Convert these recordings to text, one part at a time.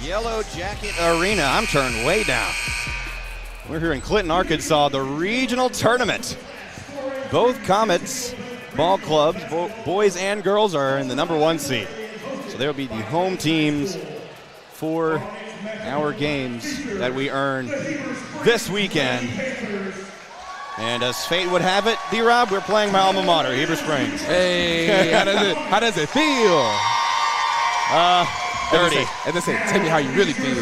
Yellow Jacket Arena. I'm turned way down. We're here in Clinton, Arkansas, the regional tournament. Both Comets ball clubs, boys and girls, are in the #1 seed. So there will be the home teams for our games that we earn this weekend. And as fate would have it, D-Rob, we're playing my alma mater, Heber Springs. Hey, how does it feel? Dirty. As I say, tell me how you really feel.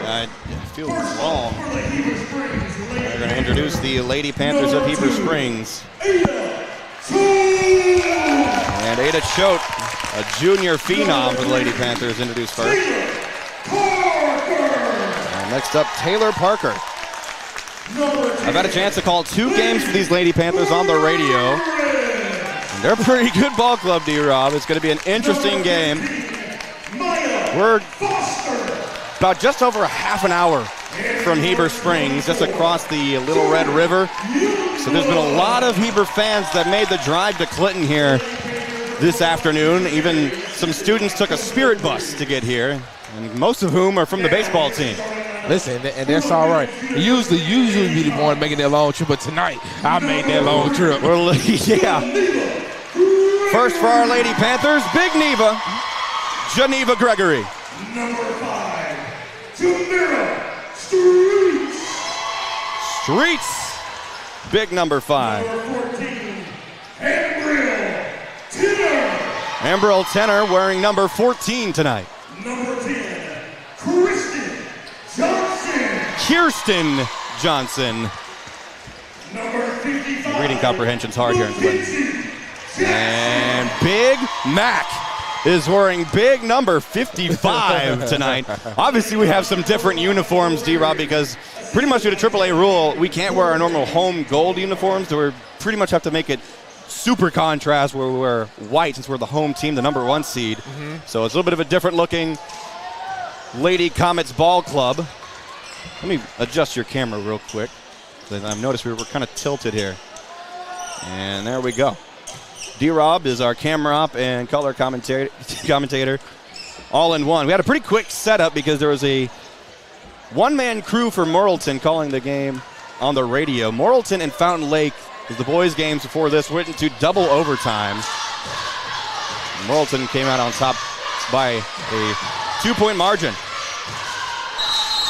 I feel wrong. We're going to introduce the Lady Panthers of Heber Springs. And Ada Choate, a junior phenom for the Lady Panthers, introduced first. And next up, Taylor Parker. I've had a chance to call 2 games for these Lady Panthers on the radio. And they're a pretty good ball club, D-Rob. It's going to be an interesting game. We're about just over a half an hour from Heber Springs, just across the Little Red River. So there's been a lot of Heber fans that made the drive to Clinton here this afternoon. Even some students took a spirit bus to get here, and most of whom are from the baseball team. Listen, and that's all right. Usually be the one making that long trip, but tonight I made that long trip. Yeah. First for our Lady Panthers, Big Neva, Geneva Gregory. Number 5, Tamara Streets. Streets, big number 5. Number 14, Ambriel Tenor. Ambriel Tenor wearing number 14 tonight. Number 10, Kirsten Johnson. Number 55. Reading comprehension's hard here in Clinton. And Big Mac is wearing big number 55 tonight. Obviously, we have some different uniforms, D-Rob, because pretty much due to AAA rule, we can't wear our normal home gold uniforms. So we pretty much have to make it super contrast where we wear white since we're the home team, the #1 seed. So it's a little bit of a different looking Lady Comets ball club. Let me adjust your camera real quick. I've noticed we're kind of tilted here. And there we go. D-Rob is our camera op and color commentator all in one. We had a pretty quick setup because there was a one-man crew for Morrilton calling the game on the radio. Morrilton and Fountain Lake, as the boys' games before this, went into double overtime. Morrilton came out on top by a 2-point margin.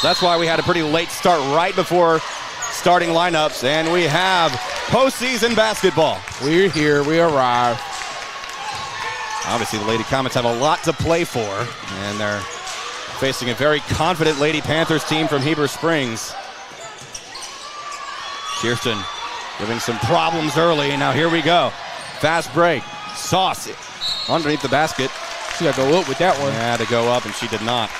So that's why we had a pretty late start right before starting lineups, and we have postseason basketball. We're here. We arrived. Obviously, the Lady Comets have a lot to play for, and they're facing a very confident Lady Panthers team from Heber Springs. Kirsten giving some problems early, and now here we go. Fast break. Sauce underneath the basket. She got to go up with that one. Had to go up, and she did not.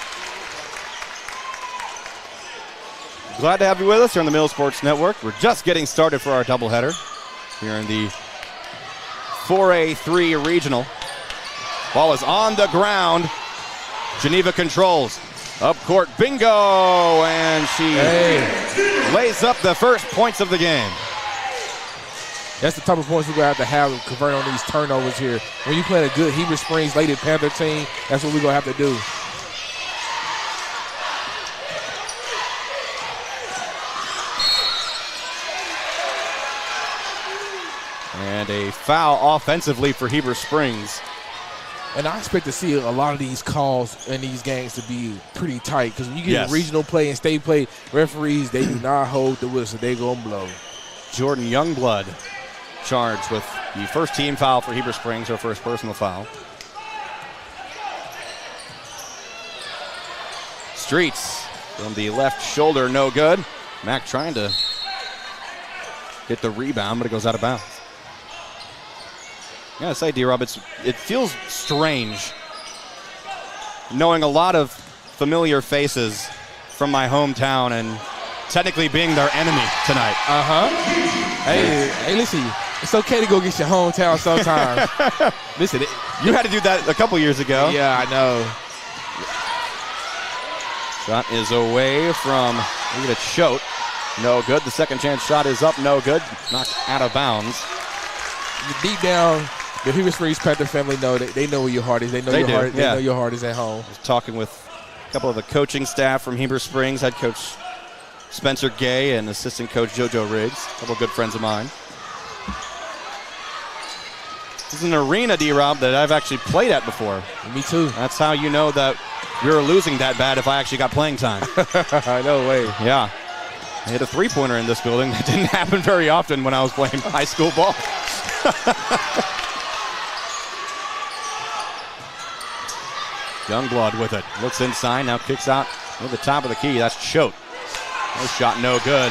Glad to have you with us here on the Mill Sports Network. We're just getting started for our doubleheader here in the 4A-3 regional. Ball is on the ground. Geneva controls. Up court, bingo! And she lays up the first points of the game. That's the type of points we're going to have to convert on these turnovers here. When you play a good Heber Springs Lady Panther team, that's what we're going to have to do. And a foul offensively for Heber Springs. And I expect to see a lot of these calls in these games to be pretty tight, because when you get regional play and state play, referees, they do not hold the whistle. They go and blow. Jordan Youngblood charged with the first team foul for Heber Springs, her first personal foul. Streets from the left shoulder, no good. Mack trying to get the rebound, but it goes out of bounds. I gotta say, D-Rob, it feels strange knowing a lot of familiar faces from my hometown and technically being their enemy tonight. Hey, listen, it's okay to go get your hometown sometimes. Listen, you had to do that a couple years ago. Yeah, I know. Shot is away from Ada Choate. No good. The second chance shot is up, no good. Knocked out of bounds. Deep down, the Heber Springs Panther family know that they know where your heart is. They know your heart is at home. I was talking with A couple of the coaching staff from Heber Springs, head coach Spencer Gay and assistant coach JoJo Riggs, a couple of good friends of mine. This is an arena, D-Rob, that I've actually played at before. Me too. That's how you know that you're losing that bad if I actually got playing time. No way. Yeah. I hit a three-pointer in this building. That didn't happen very often when I was playing high school ball. Youngblood with it. Looks inside, now kicks out near the top of the key. That's Choate. No shot, no good.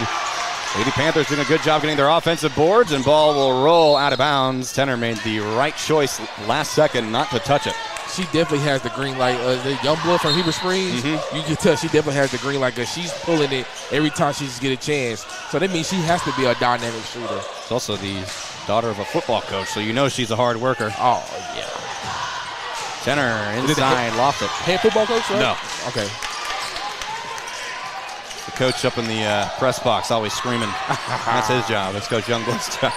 Lady Panthers doing a good job getting their offensive boards, and ball will roll out of bounds. Tenor made the right choice last second not to touch it. She definitely has the green light. The Youngblood from Heber Springs, you can tell she definitely has the green light because she's pulling it every time she just get a chance. So that means she has to be a dynamic shooter. She's also the daughter of a football coach, so you know she's a hard worker. Oh, yeah. Tenor inside, lost it. Head football coach, right? No. Okay. The coach up in the press box always screaming. That's his job. That's Coach Youngblood's job.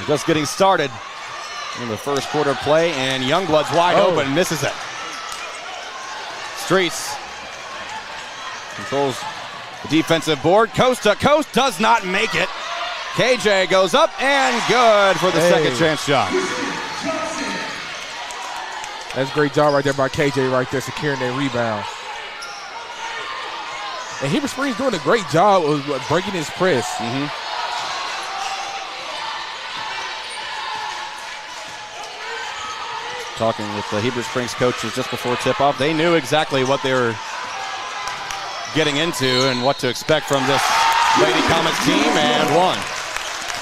Just getting started in the first quarter play, and Youngblood's wide open, misses it. Streets controls the defensive board. Coast to coast, does not make it. KJ goes up and good for the second chance shot. That's a great job right there by KJ right there, securing that rebound. And Heber Springs doing a great job of breaking his press. Talking with the Heber Springs coaches just before tip-off. They knew exactly what they were getting into and what to expect from this Lady Comets team, and won.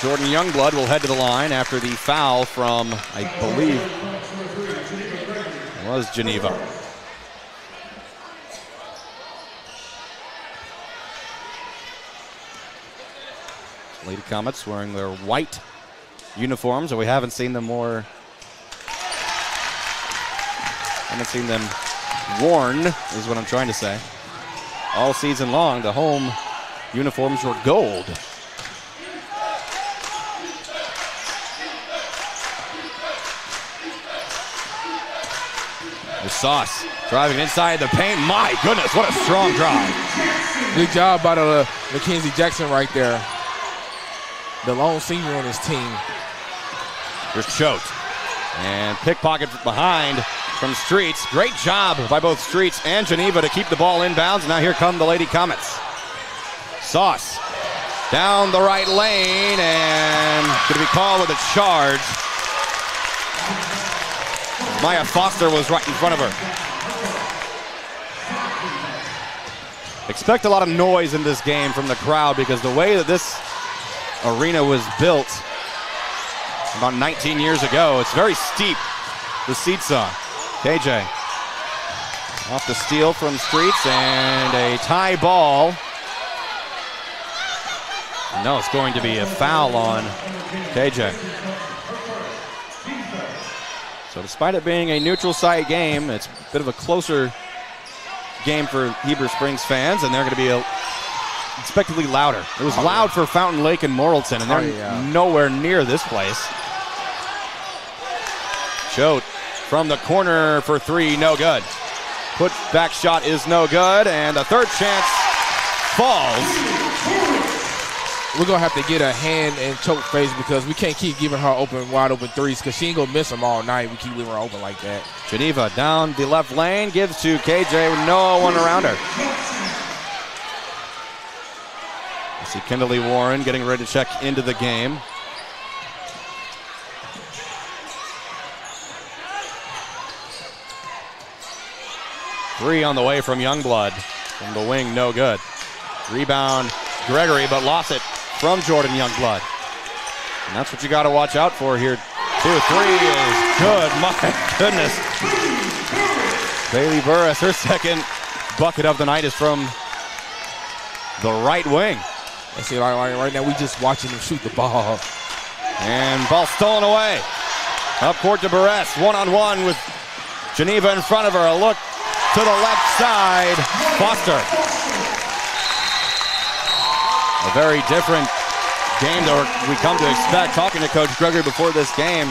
Jordan Youngblood will head to the line after the foul from, I believe, was Geneva. Lady Comets wearing their white uniforms, and we haven't seen them worn, is what I'm trying to say. All season long, the home uniforms were gold. The Sauce driving inside the paint. My goodness, what a strong drive. Good job by the Mackenzie Jackson right there. The lone senior on his team. Here's Choate. And pickpocket behind from Streets. Great job by both Streets and Geneva to keep the ball inbounds. Now here come the Lady Comets. Sauce down the right lane and going to be called with a charge. Maya Foster was right in front of her. Expect a lot of noise in this game from the crowd because the way that this arena was built about 19 years ago, it's very steep, the seesaw. KJ off the steal from Streets and a tie ball. No, it's going to be a foul on KJ. So despite it being a neutral site game, it's a bit of a closer game for Heber Springs fans, and they're going to be expectedly louder. It was loud for Fountain Lake and Morrilton, and they're nowhere near this place. Choate from the corner for three, no good. Put back shot is no good, and the third chance falls. We're going to have to get a hand in Choate face because we can't keep giving her wide open threes because she ain't going to miss them all night. We keep leaving her open like that. Geneva down the left lane, gives to KJ with no one around her. I see Kimberly Warren getting ready to check into the game. Three on the way from Youngblood. From the wing, no good. Rebound, Gregory, but lost it from Jordan Youngblood. And that's what you got to watch out for here. 2-3 is good. My goodness. Bailey Burris, her second bucket of the night is from the right wing. And see, like right now, we just watching him shoot the ball. And ball stolen away. Up court to Burris, one-on-one with Geneva in front of her. A look to the left side. Foster. A very different game that we come to expect. Talking to Coach Gregory before this game,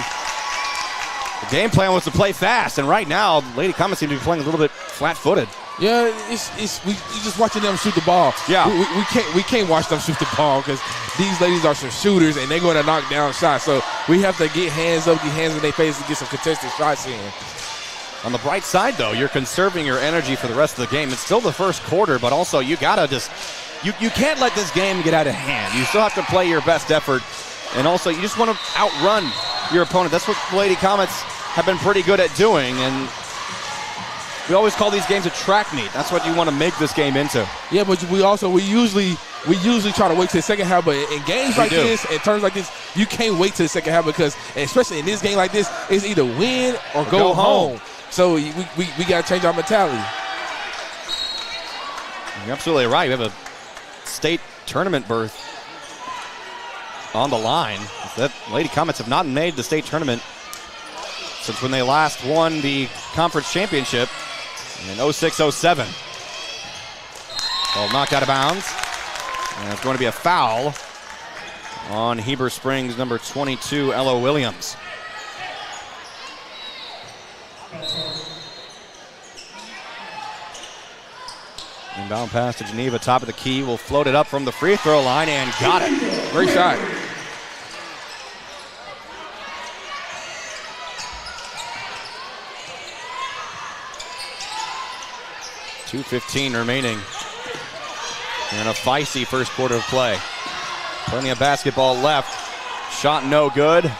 the game plan was to play fast, and right now, Lady Comets seem to be playing a little bit flat-footed. Yeah, we just watching them shoot the ball. Yeah, we can't watch them shoot the ball because these ladies are some shooters and they're going to knock down shots. So we have to get hands up, get hands in their face, to get some contested shots in. On the bright side, though, you're conserving your energy for the rest of the game. It's still the first quarter, but also you gotta just you can't let this game get out of hand. You still have to play your best effort, and also you just want to outrun your opponent. That's what the Lady Comets have been pretty good at doing, and we always call these games a track meet. That's what you want to make this game into. Yeah, but we usually try to wait till the second half. But in games like this, in terms like this, you can't wait till the second half because, especially in this game like this, it's either win or go home. So we got to change our mentality. You're absolutely right. We have a state tournament berth on the line. That Lady Comets have not made the state tournament since when they last won the conference championship in 06-07. Ball knocked out of bounds. And it's going to be a foul on Heber Springs number 22, Ella Williams. Inbound pass to Geneva, top of the key. Will float it up from the free throw line and got it. Great shot. .2:15 remaining in a feisty first quarter of play. Plenty of basketball left. Shot no good.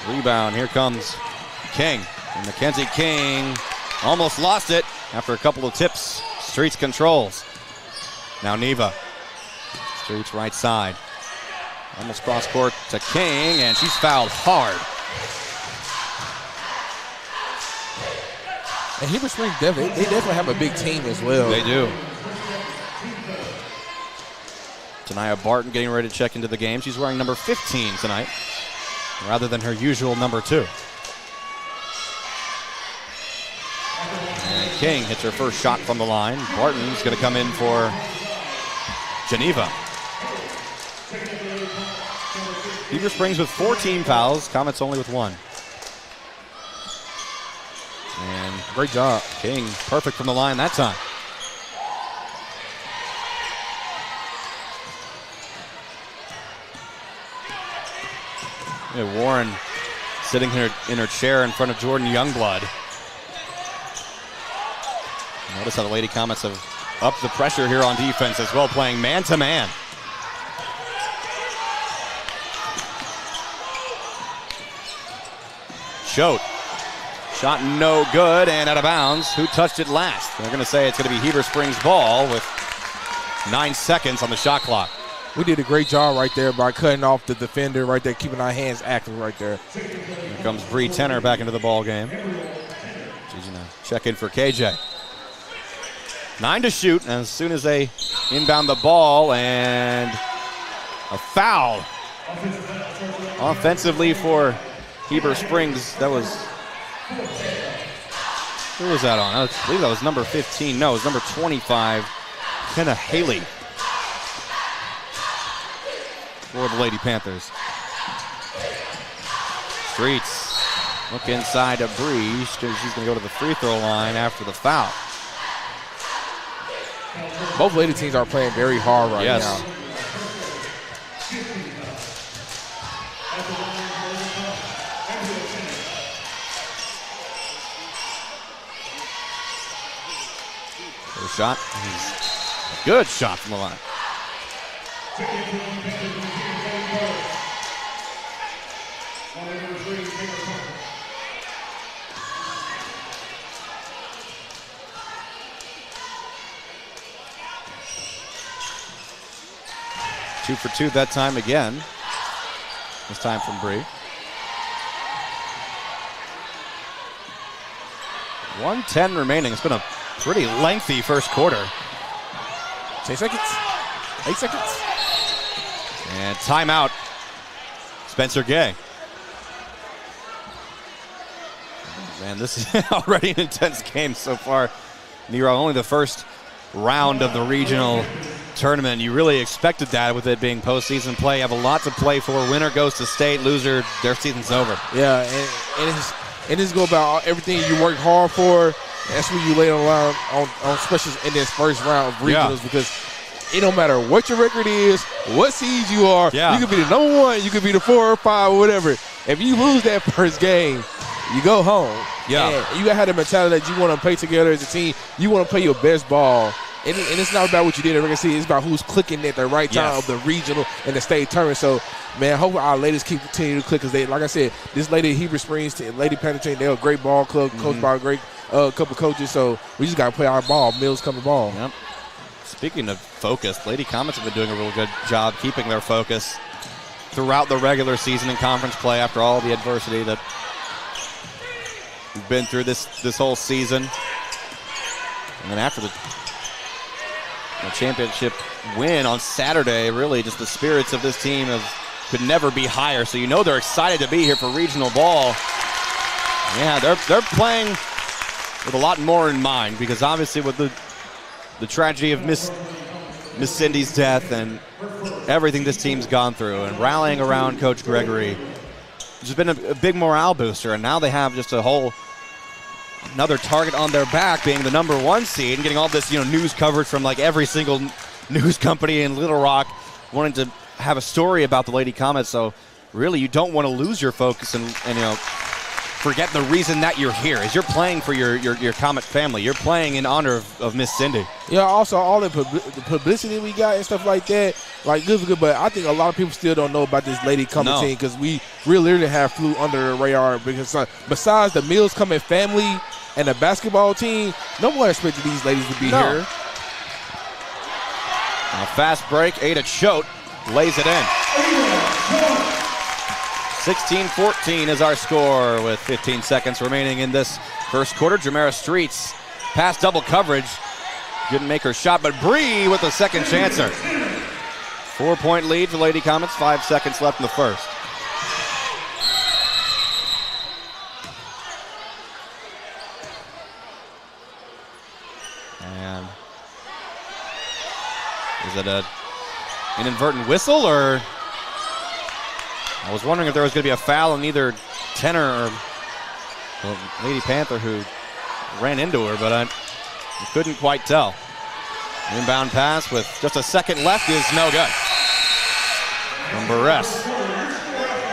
Rebound, here comes King. And Mackenzie King almost lost it after a couple of tips. Streets controls. Now Neva. Streets right side. Almost cross court to King, and she's fouled hard. And Heber Springs, they definitely have a big team as well. They do. Tania Barton getting ready to check into the game. She's wearing number 15 tonight, rather than her usual number 2. And King hits her first shot from the line. Barton's going to come in for Geneva. Heber Springs with 14 fouls. Comets only with 1. And great job. King perfect from the line that time. Yeah, Warren sitting here in her chair in front of Jordan Youngblood. Notice how the Lady Comets have upped the pressure here on defense as well, playing man-to-man. Choate. Shot no good and out of bounds. Who touched it last? They're going to say it's going to be Heber Springs' ball with 9 seconds on the shot clock. We did a great job right there by cutting off the defender right there, keeping our hands active right there. Here comes Bree Tenner back into the ball game. She's going to check in for KJ. 9 to shoot, and as soon as they inbound the ball, and a foul offensively for Heber Springs. That was, who was that on? I believe that was number 15. No, it was number 25, Kenna Haley, for the Lady Panthers. Streets look inside to Bree. She's going to go to the free throw line after the foul. Both lady teams are playing very hard right now. First shot. Good shot from the line. Two for two that time again. This time from Bree. 1:10 remaining. It's been a pretty lengthy first quarter. 10 seconds. 8 seconds. And timeout. Spencer Gay. Man, this is already an intense game so far. Nero, only the first round of the regional tournament. You really expected that with it being postseason play. You have a lot to play for. Winner goes to state. Loser, their season's over. Yeah, and it's go about everything you work hard for. That's when you lay on line on specials in this first round of regionals because it don't matter what your record is, what seed you are. Yeah. You could be the number 1, you could be the 4 or 5 or whatever. If you lose that first game, you go home. Yeah. And you got to have the mentality that you want to play together as a team. You want to play your best ball. And it's not about what you did in the regular season. It's about who's clicking at the right time of the regional and the state tournament. So, man, hopefully our ladies continue to click because they, like I said, this lady Heber Springs, Lady Panther team, they're a great ball club, coached by a great couple coaches. So we just got to play our ball. Mills coming ball. Yep. Speaking of focus, Lady Comets have been doing a real good job keeping their focus throughout the regular season and conference play after all the adversity that we've been through this whole season. And then after the championship win on Saturday, really just the spirits of this team could never be higher. So you know they're excited to be here for regional ball. Yeah, they're playing with a lot more in mind because obviously with the tragedy of Miss Cindy's death and everything this team's gone through and rallying around Coach Gregory, it's been a big morale booster. And now they have just another target on their back, being the number 1 seed and getting all this news coverage from like every single news company in Little Rock wanting to have a story about the Lady Comets. So really you don't want to lose your focus and forget the reason that you're here is you're playing for your Comet family. You're playing in honor of Miss Cindy. Yeah, also all the publicity we got and stuff like that, like good for good. But I think a lot of people still don't know about this Lady Comet team because we really have flew under the radar because besides the Mills Comet family and the basketball team, no one expected these ladies to be here. A fast break, Ada Choate lays it in. 16-14 is our score with 15 seconds remaining in this first quarter. Jamera Streets past double coverage. Didn't make her shot, but Bree with a second chancer. 4-point lead for Lady Comets, 5 seconds left in the first. And is it an inadvertent whistle or? I was wondering if there was going to be a foul on either Tenor or Lady Panther who ran into her, but I couldn't quite tell. Inbound pass with just a second left is no good. From Barres.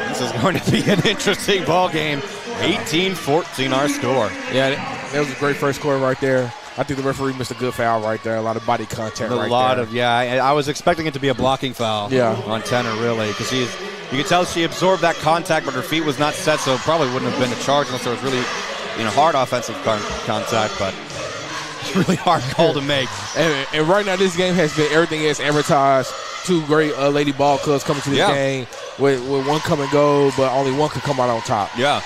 This is going to be an interesting ball game. 18-14 our score. Yeah, that was a great first quarter right there. I think the referee missed a good foul right there. A lot of body contact I was expecting it to be a blocking foul on Tenor, really, because you could tell she absorbed that contact, but her feet was not set, so it probably wouldn't have been a charge unless there was really hard offensive contact, but it's a really hard call to make. And right now this game has been everything as advertised. 2 great lady ball clubs coming to this game with one come and go, but only one could come out on top. Yeah.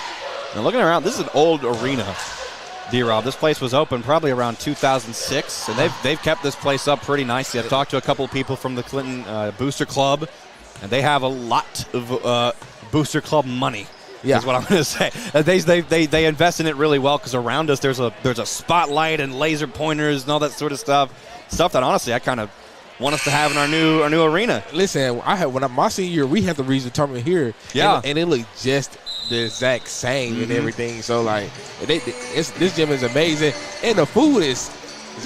And looking around, this is an old arena. D-Rob, this place was open probably around 2006, and they've kept this place up pretty nicely. I've talked to a couple of people from the Clinton Booster Club, and they have a lot of Booster Club money. Yeah, is what I'm going to say. They invest in it really well because around us there's a spotlight and laser pointers and all that sort of stuff that honestly I kind of want us to have in our new arena. Listen, my senior year we had the regional tournament here. Yeah, and it looked just the exact same and everything. So like, this gym is amazing, and the food is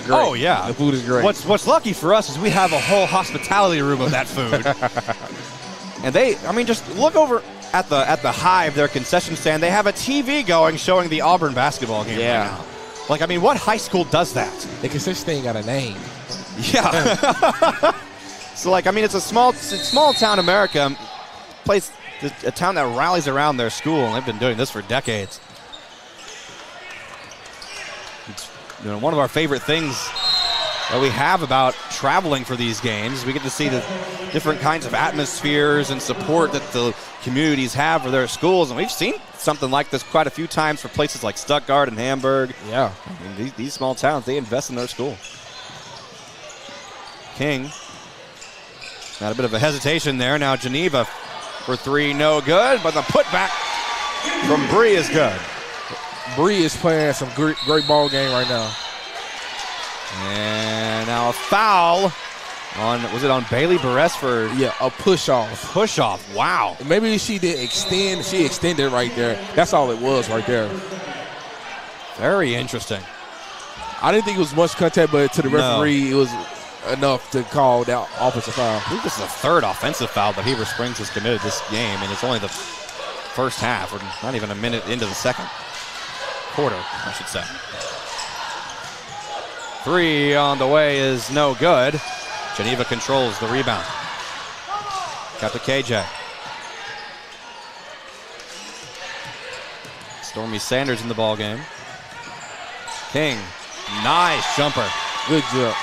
great. Oh yeah, the food is great. What's lucky for us is we have a whole hospitality room of that food. And just look over at the Hive, their concession stand. They have a TV going showing the Auburn basketball game right now. What high school does that? The concession stand got a name. Yeah. So it's a small town America place. A town that rallies around their school, and they've been doing this for decades. It's one of our favorite things that we have about traveling for these games. We get to see the different kinds of atmospheres and support that the communities have for their schools, and we've seen something like this quite a few times for places like Stuttgart and Hamburg. Yeah. These small towns, they invest in their school. King. Got a bit of a hesitation there. Now Geneva for 3, no good, but the putback from Bree is good. Bree is playing some great ball game right now. And now a foul Was it on Bailey Barres for a push-off. Push-off, wow. Maybe she did extend. She extended right there. That's all it was right there. Very interesting. I didn't think it was much contact, but to the referee, it was enough to call that offensive foul. I think this is the third offensive foul that Heber Springs has committed this game, and it's only the first half, or not even a minute into the second quarter, I should say. 3 on the way is no good. Geneva controls the rebound. Got to KJ. Stormy Sanders in the ball game. King, nice jumper. Good job.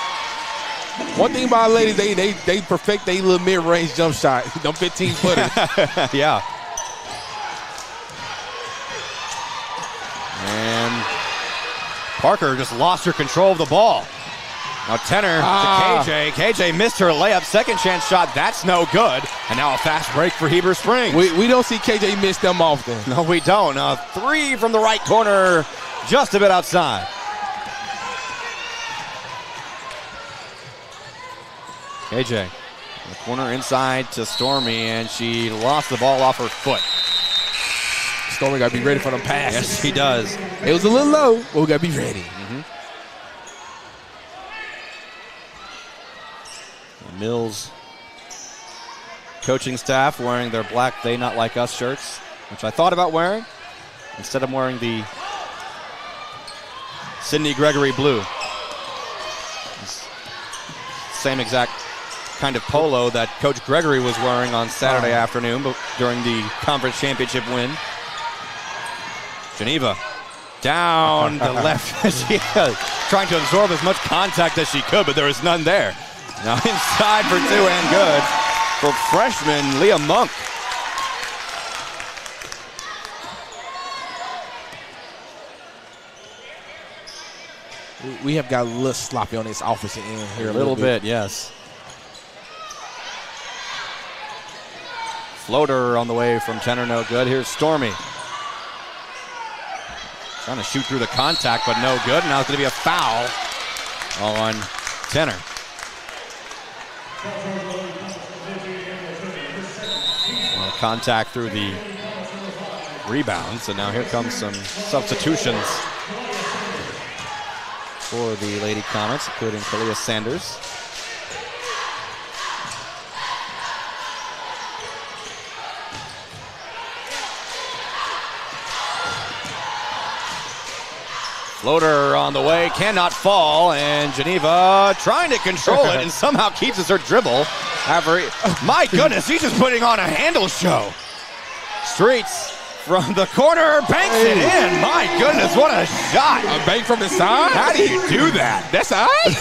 One thing about ladies, they perfect their little mid-range jump shot. Them 15-footers. Yeah. And Parker just lost her control of the ball. Now Tenor to KJ. KJ missed her layup. Second chance shot. That's no good. And now a fast break for Heber Springs. We don't see KJ miss them often. No, we don't. 3 from the right corner, just a bit outside. KJ in the corner inside to Stormy, and she lost the ball off her foot. Stormy got to be ready for them passes. Yes, he does. It was a little low, but we got to be ready. The Mills coaching staff wearing their black They Not Like Us shirts, which I thought about wearing. Instead of wearing the Sidney Gregory blue. Same exact kind of polo that Coach Gregory was wearing on Saturday afternoon during the conference championship win. Geneva down the left. She trying to absorb as much contact as she could, but there was none there. Now inside for 2 and good for freshman Leah Monk. We have got a little sloppy on this offensive end here. A little bit, yes. Floater on the way from Tenor, no good. Here's Stormy. Trying to shoot through the contact, but no good. Now it's going to be a foul on Tenor. Contact through the rebounds, and now here comes some substitutions for the Lady Comets, including Kalia Sanders. Floater on the way, cannot fall, and Geneva trying to control it and somehow keeps her dribble. My goodness, he's just putting on a handle show. Streets from the corner, banks it in. My goodness, what a shot. A bank from the side? How do you do that? That's all right.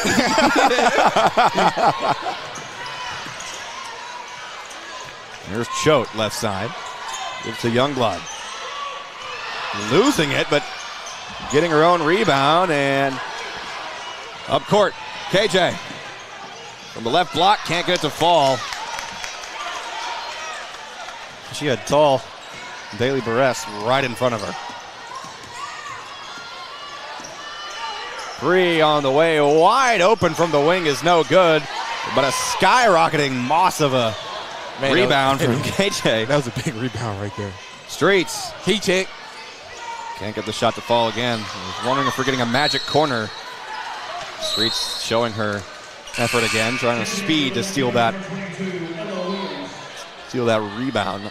Here's Choate, left side. Gives to Youngblood. Losing it, but getting her own rebound, and up court, KJ. From the left block, can't get it to fall. She had tall Bailey Barres right in front of her. 3 on the way, wide open from the wing is no good, but a skyrocketing moss of a rebound from KJ. That was a big rebound right there. Streets. Key check. Can't get the shot to fall again. I was wondering if we're getting a magic corner. Streets showing her effort again, trying to speed to steal that rebound.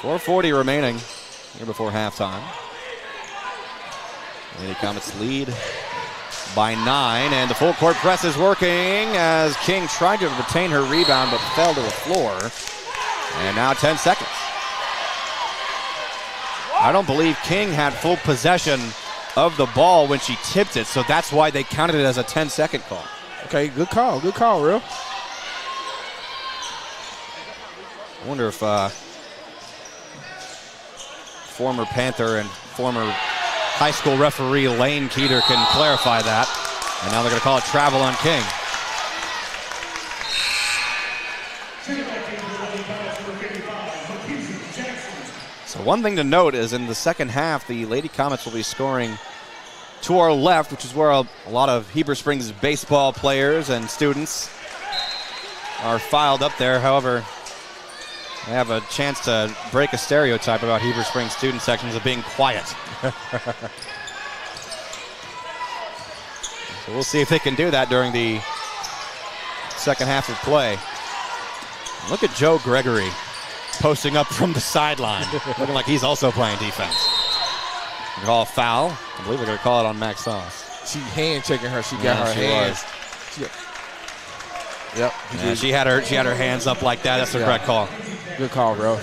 .440 remaining here before halftime. Lady Comets lead by 9, and the full court press is working as King tried to retain her rebound but fell to the floor. And now 10 seconds. I don't believe King had full possession of the ball when she tipped it, so that's why they counted it as a 10-second call. Okay, good call, Real. I wonder if former Panther and former high school referee Lane Keeter can clarify that. And now they're going to call it travel on King. So one thing to note is in the second half, the Lady Comets will be scoring to our left, which is where a lot of Heber Springs baseball players and students are filed up there. However, they have a chance to break a stereotype about Heber Springs student sections of being quiet. So we'll see if they can do that during the second half of play. Look at Joe Gregory posting up from the sideline, looking like he's also playing defense. They call a foul. I believe they're going to call it on Max Sauce. She hand checking her. She got her hands. Yep. Yeah, she had her hands up like that. That's the correct call. Good call, bro.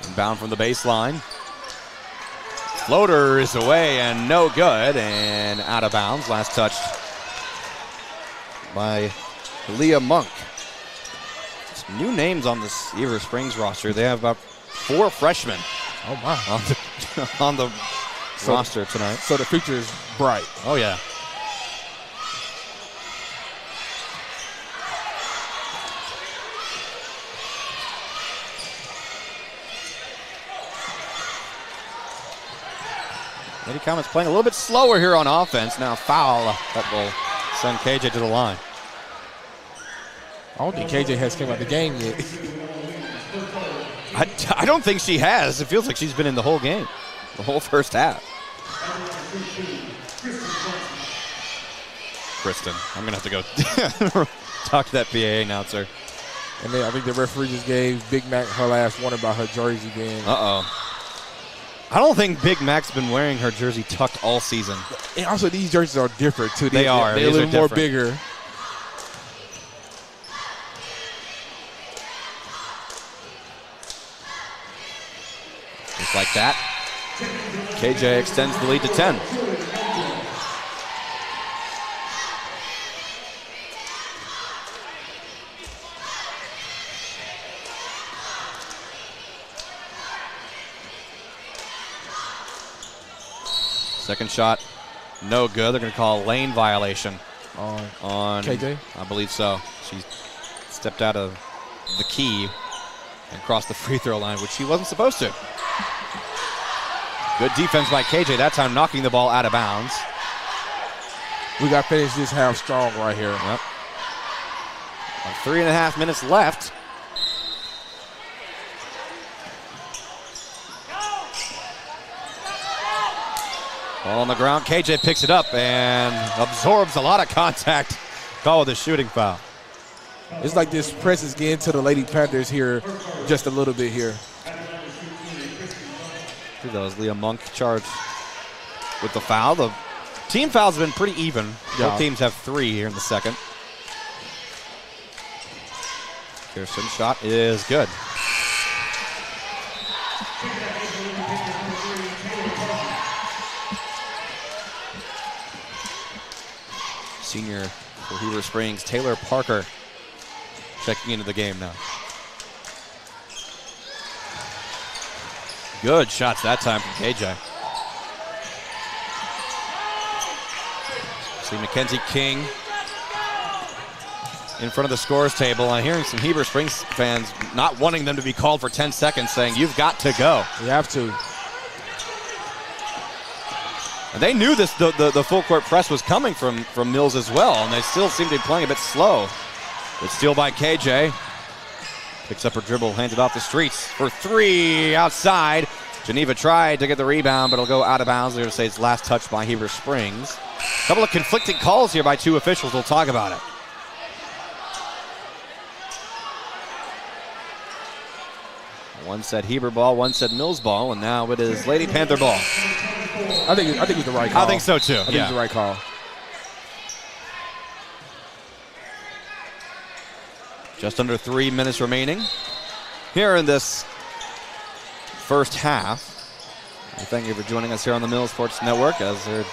Inbound from the baseline. Floater is away and no good and out of bounds. Last touch by Leah Monk. Some new names on this Heber Springs roster. They have about 4 freshmen. Oh my! On the roster tonight. So the future is bright. Oh yeah. Lady Comets playing a little bit slower here on offense. Now foul that will send KJ to the line. I don't think KJ has came out the game yet. I don't think she has. It feels like she's been in the whole game, the whole first half. Kristen, I'm going to have to go talk to that PA announcer. And then I think the referee just gave Big Mac her last warning about her jersey being. Uh-oh. I don't think Big Mac's been wearing her jersey tucked all season. And also, these jerseys are different, too. They are. They're a little more bigger. Just like that, KJ extends the lead to 10. Second shot, no good. They're going to call a lane violation on KJ? I believe so. She stepped out of the key and crossed the free throw line, which she wasn't supposed to. Good defense by KJ, that time knocking the ball out of bounds. We got to finish this half strong right here. Yep. 3.5 minutes left. Ball on the ground. KJ picks it up and absorbs a lot of contact. Call with a shooting foul. It's like this press is getting to the Lady Panthers here just a little bit here. That was Leah Monk charged with the foul. The team fouls have been pretty even. Yeah. Both teams have 3 here in the second. Kirsten's shot is good. Senior for Heber Springs, Taylor Parker, checking into the game now. Good shots that time from KJ. See Mackenzie King in front of the scores table. I'm hearing some Heber Springs fans not wanting them to be called for 10 seconds, saying, you've got to go. You have to. And they knew this. The full court press was coming from Mills as well, and they still seem to be playing a bit slow. Good steal by KJ. Picks up her dribble, hands it off the streets for 3 outside. Geneva tried to get the rebound, but it'll go out of bounds. They're going to say it's last touch by Heber Springs. A couple of conflicting calls here by 2 officials. We'll talk about it. One said Heber ball, one said Mills ball, and now it is Lady Panther ball. I think it's the right call. I think so too. I think it's the right call. Just under 3 minutes remaining here in this first half. Thank you for joining us here on the Mill Sports Network as we're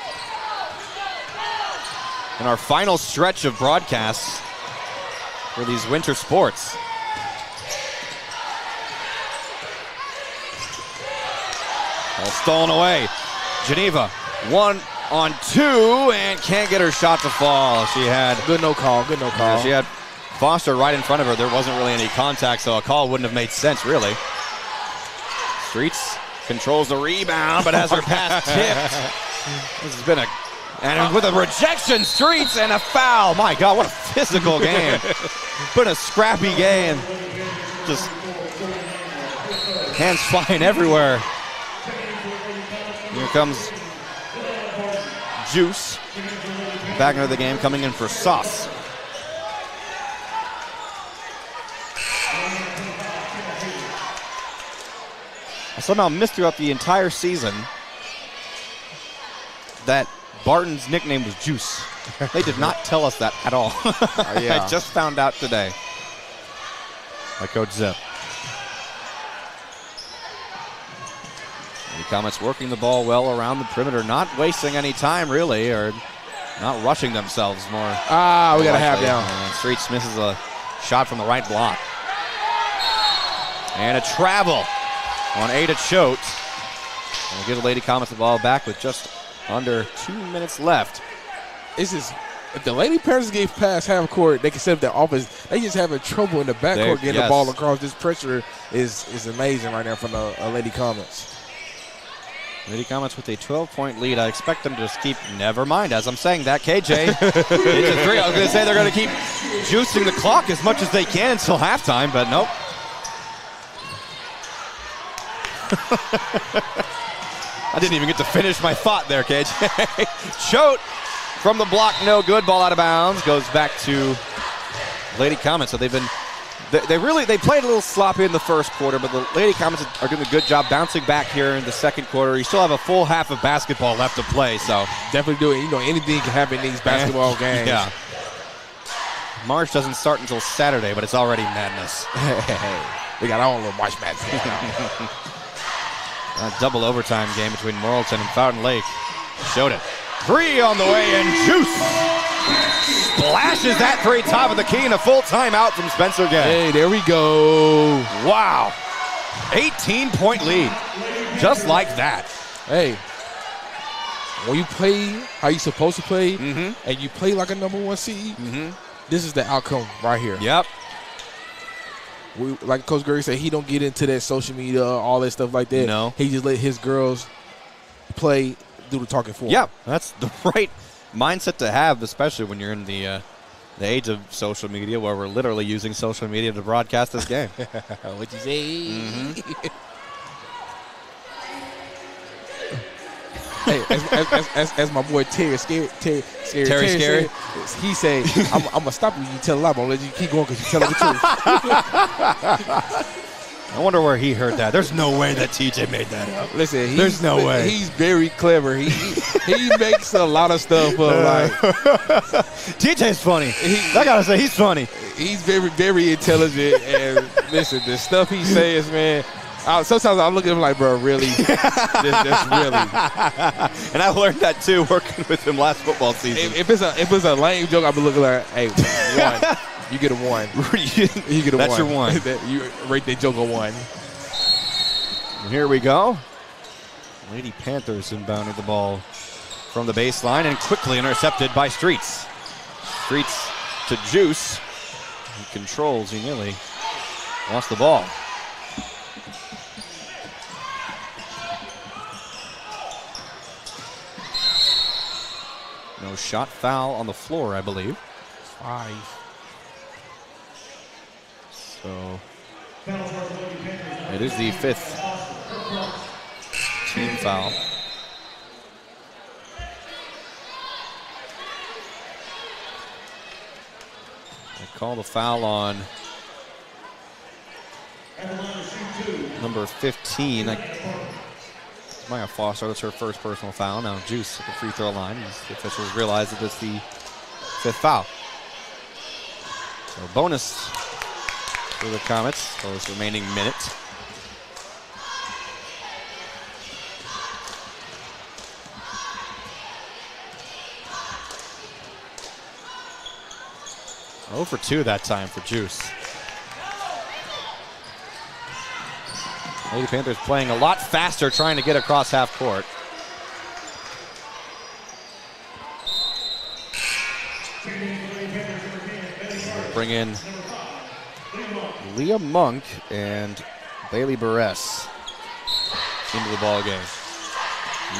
in our final stretch of broadcasts for these winter sports. All stolen away. Geneva 1-on-2 and can't get her shot to fall. She had good no call. She had Foster right in front of her. There wasn't really any contact, so a call wouldn't have made sense, really. Streets controls the rebound, but has her pass tipped. This has been and with a rejection, Streets, and a foul. My God, what a physical game. Been a scrappy game. Just hands flying everywhere. Here comes Juice back into the game, coming in for Sauce. I somehow missed throughout the entire season that Barton's nickname was Juice. They did not tell us that at all. Yeah. I just found out today by Coach Zip. Any comments working the ball well around the perimeter, not wasting any time really, or not rushing themselves more. We got a half down. And Streets misses a shot from the right block. And a travel on Ada Choate. And we'll give the Lady Comets the ball back with just under 2 minutes left. This is, if the Lady Panthers gave past half court, they can set up their offense. They just having trouble in the backcourt getting the ball across. This pressure is amazing right now from the Lady Comets. Lady Comets with a 12-point lead. I expect them to just keep, never mind, as I'm saying that, KJ. It's a 3. I was going to say they're going to keep juicing the clock as much as they can until halftime, but nope. I didn't even get to finish my thought there, KJ. Choate from the block, no good. Ball out of bounds. Goes back to Lady Comets. So they've been, they played a little sloppy in the first quarter, but the Lady Comets are doing a good job bouncing back here in the second quarter. You still have a full half of basketball left to play, so. Definitely do it. You know, anything can happen in these basketball games. Yeah. March doesn't start until Saturday, but it's already madness. We got our own little March Madness going on. A double overtime game between Morrilton and Fountain Lake. Showed it. 3 on the way, and Juice splashes that 3 top of the key, and a full timeout from Spencer Gay. Hey, there we go. Wow. 18-point lead. Just like that. Hey, when you play how you're supposed to play, and you play like a number 1 seed, this is the outcome right here. Yep. Like Coach Gurley said, he don't get into that social media, all that stuff like that. No. He just let his girls play, do the talking for him. Yeah, that's the right mindset to have, especially when you're in the age of social media, where we're literally using social media to broadcast this game. What you say? Hey, as my boy Terry Scary said, he said, I'm going to stop you. You tell a lie, but I'm going to let you keep going because you tell the truth. I wonder where he heard that. There's no way that TJ made that up. Listen, there's no way. He's very clever. He makes a lot of stuff up. Like, TJ's funny. I got to say, he's funny. He's very, very intelligent. And listen, the stuff he says, man, sometimes I look at him like, bro, really? That's really. And I learned that too working with him last football season. If it's a lame joke, I'll be looking like, hey, 1. You get a 1. You get a 1. That's your 1. You rate that joke a 1. Here we go. Lady Panthers inbounded the ball from the baseline and quickly intercepted by Streets. Streets to Juice. He controls. He nearly lost the ball. No shot, foul on the floor, I believe. 5. So it is the 5th team foul. They call the foul on number 15. Maya Foster, that's her first personal foul. Now Juice at the free throw line. The officials realize that it's the 5th foul. So bonus for the Comets for this remaining minute. Over 2 that time for Juice. Lady Panthers playing a lot faster, trying to get across half court. Bring in Leah Monk and Bailey Barres into the ball game.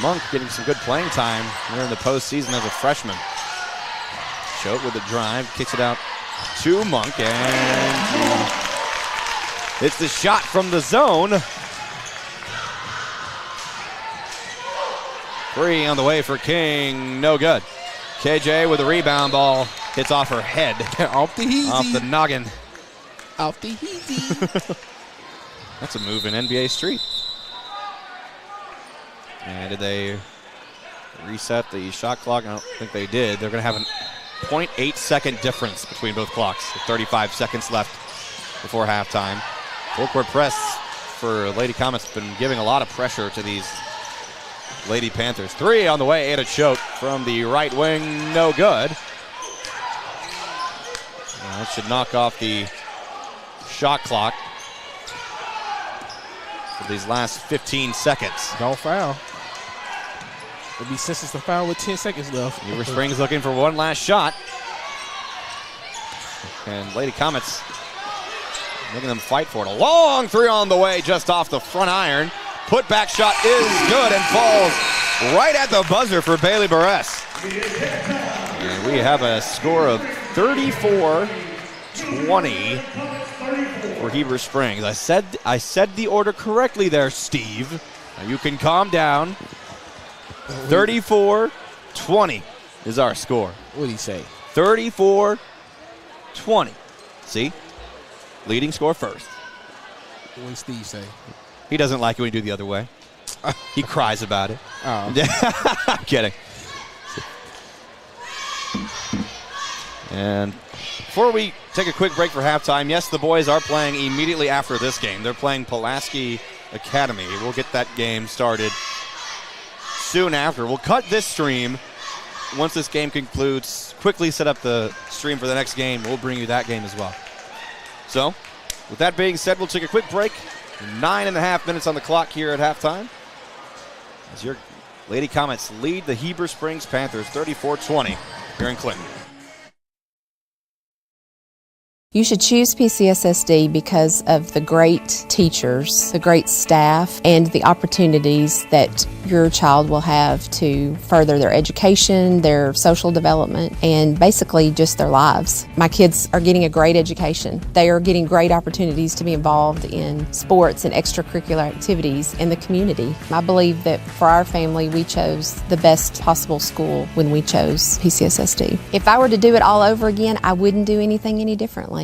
Monk getting some good playing time here in the postseason as a freshman. Choate with a drive, kicks it out to Monk, and it's the shot from the zone. 3 on the way for King, no good. KJ with a rebound, ball hits off her head. Off the heezy. Off the noggin. Off the heezy. That's a move in NBA Street. And did they reset the shot clock? I don't think they did. They're going to have a 0.8-second difference between both clocks. With 35 seconds left before halftime. Full court press for Lady Comets. Been giving a lot of pressure to these Lady Panthers. 3 on the way. Ada Choate from the right wing. No good. That should knock off the shot clock for these last 15 seconds. Don't foul. It'll be senseless to foul with 10 seconds left. Heber Springs looking for one last shot. And Lady Comets making them fight for it. A long 3 on the way, just off the front iron. Put back shot is good and falls right at the buzzer for Bailey Barres. And we have a score of 34-20 for Heber Springs. I said the order correctly there, Steve. Now you can calm down. 34-20 is our score. What did he say? 34-20. See? Leading score first. What did Steve say? He doesn't like it when you do the other way. He cries about it. Oh. I'm kidding. And before we take a quick break for halftime, yes, the boys are playing immediately after this game. They're playing Pulaski Academy. We'll get that game started soon after. We'll cut this stream once this game concludes. Quickly set up the stream for the next game. We'll bring you that game as well. So, with that being said, we'll take a quick break. 9.5 minutes on the clock here at halftime as your Lady Comets lead the Heber Springs Panthers 34-20 here in Clinton. You should choose PCSSD because of the great teachers, the great staff, and the opportunities that your child will have to further their education, their social development, and basically just their lives. My kids are getting a great education. They are getting great opportunities to be involved in sports and extracurricular activities in the community. I believe that for our family, we chose the best possible school when we chose PCSSD. If I were to do it all over again, I wouldn't do anything any differently.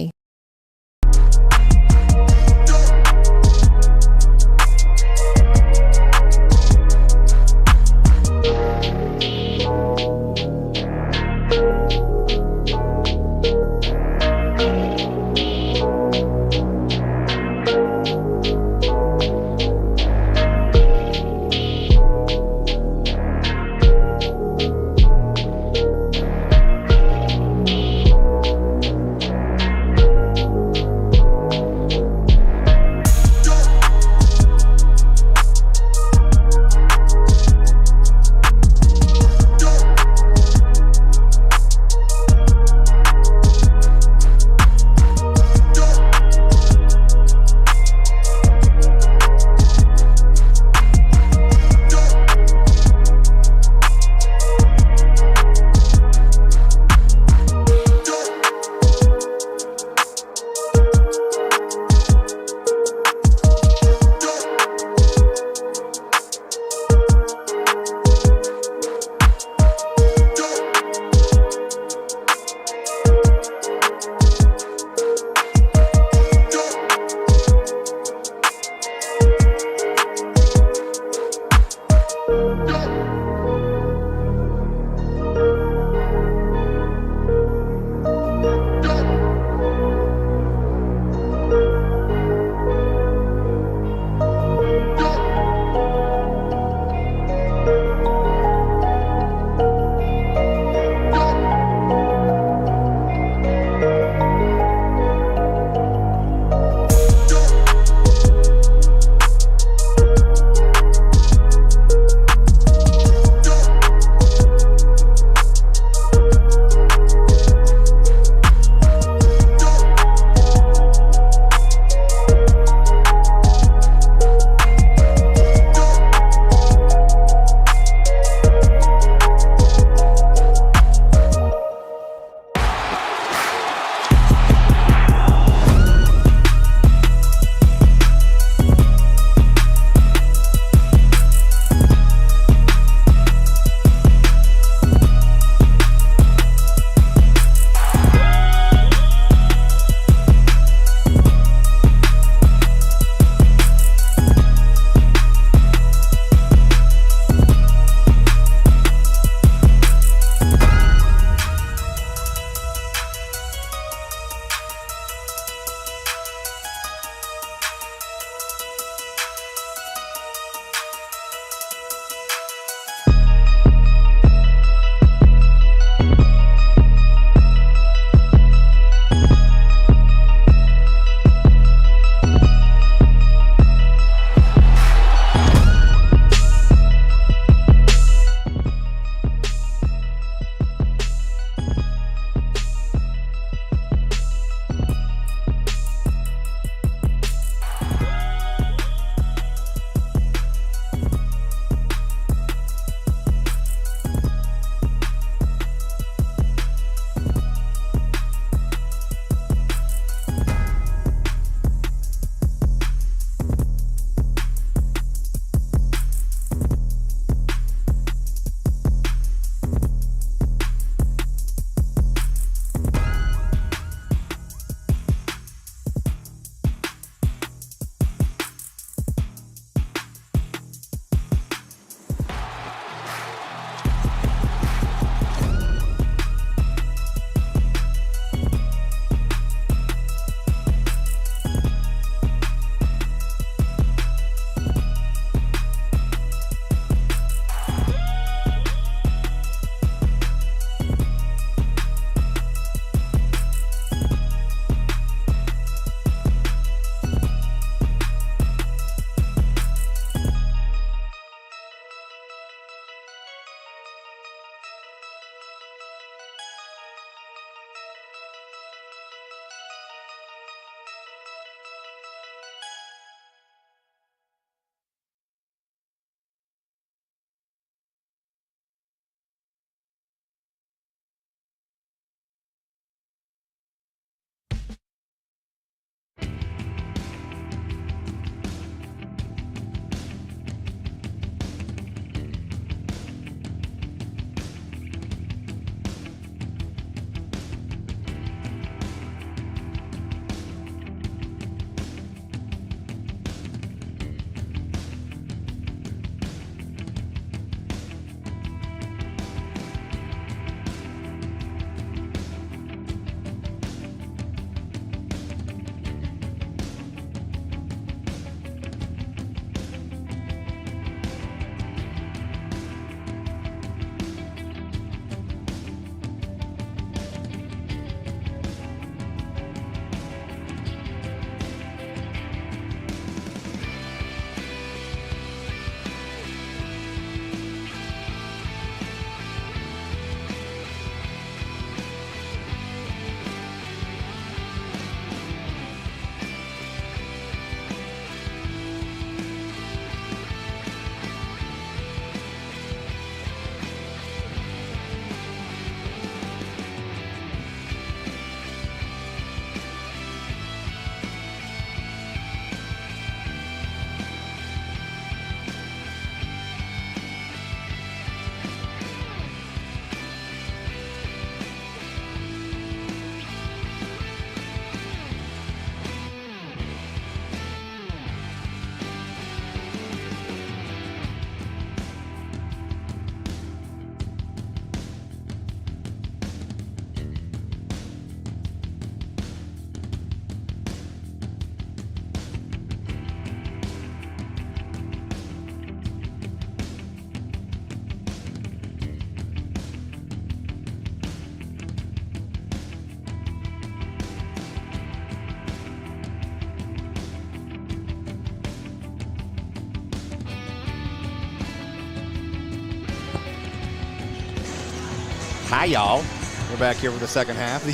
Hi, y'all. We're back here for the second half.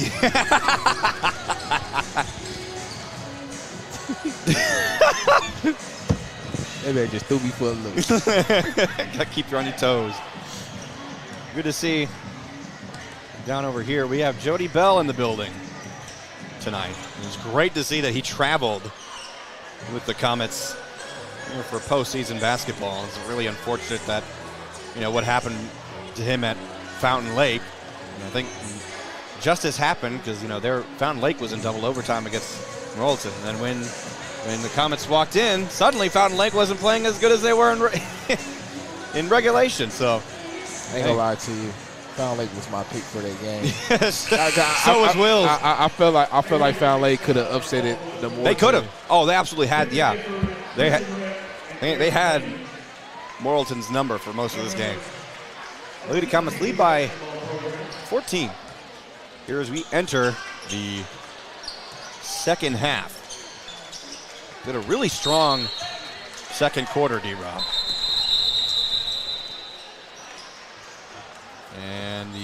That man just threw me for a loop. Gotta keep you on your toes. Good to see. Down over here, we have Jody Bell in the building tonight. It was great to see that he traveled with the Comets for postseason basketball. It's really unfortunate that, what happened to him at Fountain Lake. And I think justice happened because, their Fountain Lake was in double overtime against Morrilton. And then when the Comets walked in, suddenly Fountain Lake wasn't playing as good as they were in regulation. So I ain't gonna lie to you. Fountain Lake was my pick for that game. So was Will's. I feel like Fountain Lake could have upset it the more. They could have. Oh, they absolutely had. Yeah, they had Morrilton's number for most of this game. Lady Comets lead by 14. Here as we enter the second half. Did a really strong second quarter, D-Rob. And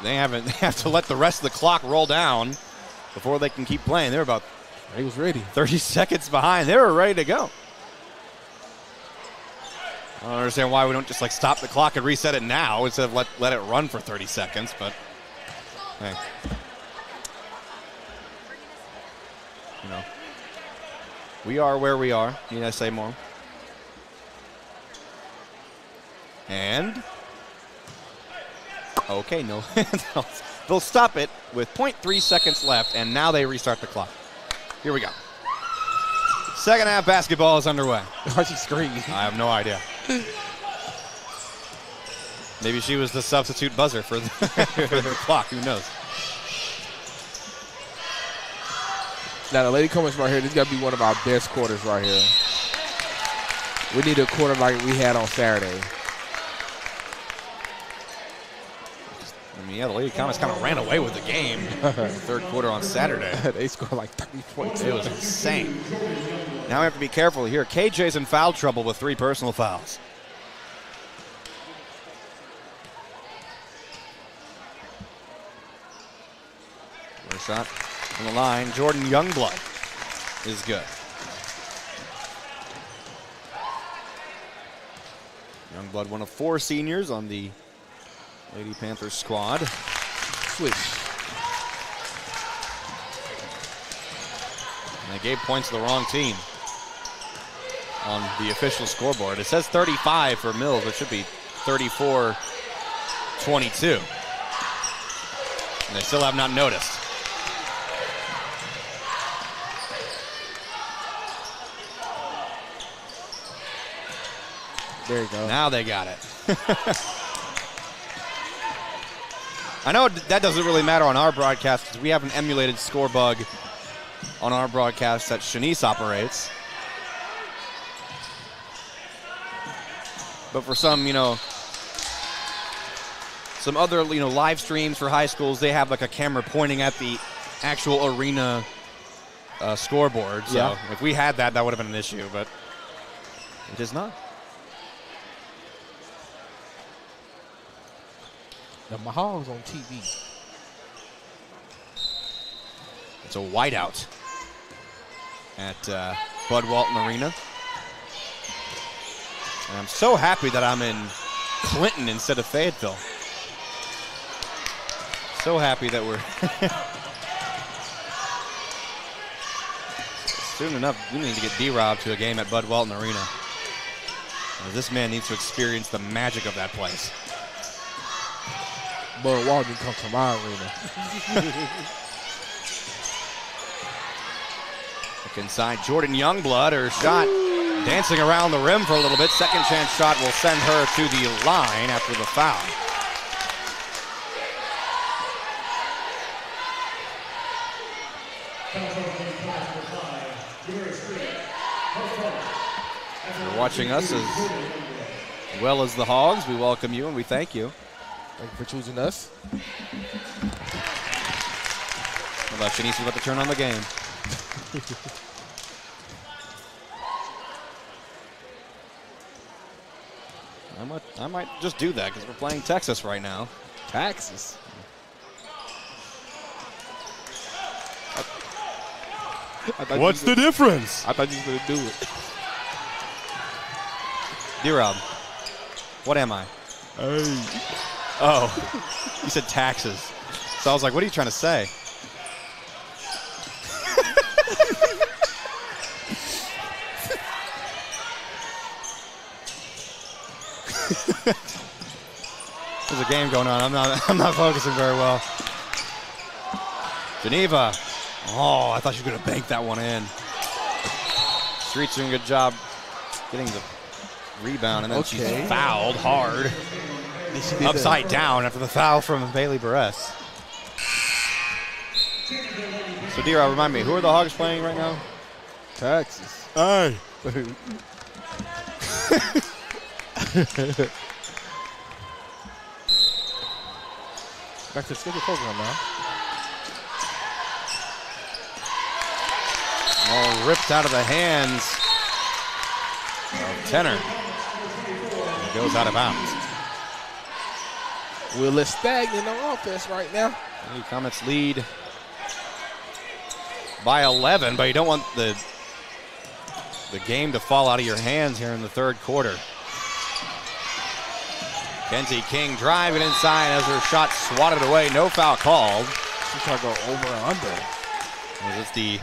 they have to let the rest of the clock roll down before they can keep playing. They're about He was ready. 30 seconds behind. They were ready to go. I don't understand why we don't just stop the clock and reset it now instead of let it run for 30 seconds. But hey, we are where we are. Need I say more? And okay, no. They'll stop it with 0.3 seconds left, and now they restart the clock. Here we go. Second half basketball is underway. Why'd she scream? I have no idea. Maybe she was the substitute buzzer for the clock. Who knows? Now, the Lady Comets right here, this got to be one of our best quarters right here. We need a quarter like we had on Saturday. The Lady Comets kind of ran away with the game third quarter on Saturday. They scored like 30 points. It was insane. Now we have to be careful here. KJ's in foul trouble with 3 personal fouls. First shot on the line. Jordan Youngblood is good. Youngblood, one of 4 seniors on the Lady Panthers squad. Switch. And they gave points to the wrong team on the official scoreboard. It says 35 for Mills, but it should be 34-22. And they still have not noticed. There you go. Now they got it. I know that doesn't really matter on our broadcast because we have an emulated score bug on our broadcast that Shanice operates. But for some, some other, live streams for high schools, they have a camera pointing at the actual arena scoreboard. So yeah. If we had that, that would have been an issue, but it is not. The Mahomes on TV. It's a whiteout at Bud Walton Arena. And I'm so happy that I'm in Clinton instead of Fayetteville. So happy that we're... Soon enough, we need to get D-Rob to a game at Bud Walton Arena. This man needs to experience the magic of that place. Bud Walton comes to my arena. Look inside, Jordan Youngblood, her shot dancing around the rim for a little bit. Second chance shot will send her to the line after the foul. If you're watching us as well as the Hogs, we welcome you and we thank you. Thank you for choosing us. How about Shanice about to turn on the game? I might just do that because we're playing Texas right now. Taxes. What's the difference? I thought you was going to do it. D-Rob, what am I? Hey. Oh, you said taxes. So I was like, what are you trying to say? There's a game going on. I'm not focusing very well. Geneva. Oh, I thought she was going to bank that one in. Street's doing a good job getting the rebound, and then she's fouled hard. Upside down after the foul from Bailey Buress. So, D-Rob, remind me, who are the Hogs playing right now? Taxes. Hey. Back to the schedule program now. All ripped out of the hands of Tenor. It goes out of bounds. Willis stagnant on offense right now. The Comets lead by 11, but you don't want the game to fall out of your hands here in the third quarter. Kenzie King driving inside as her shot swatted away. No foul called. She's trying to go over and under. It's the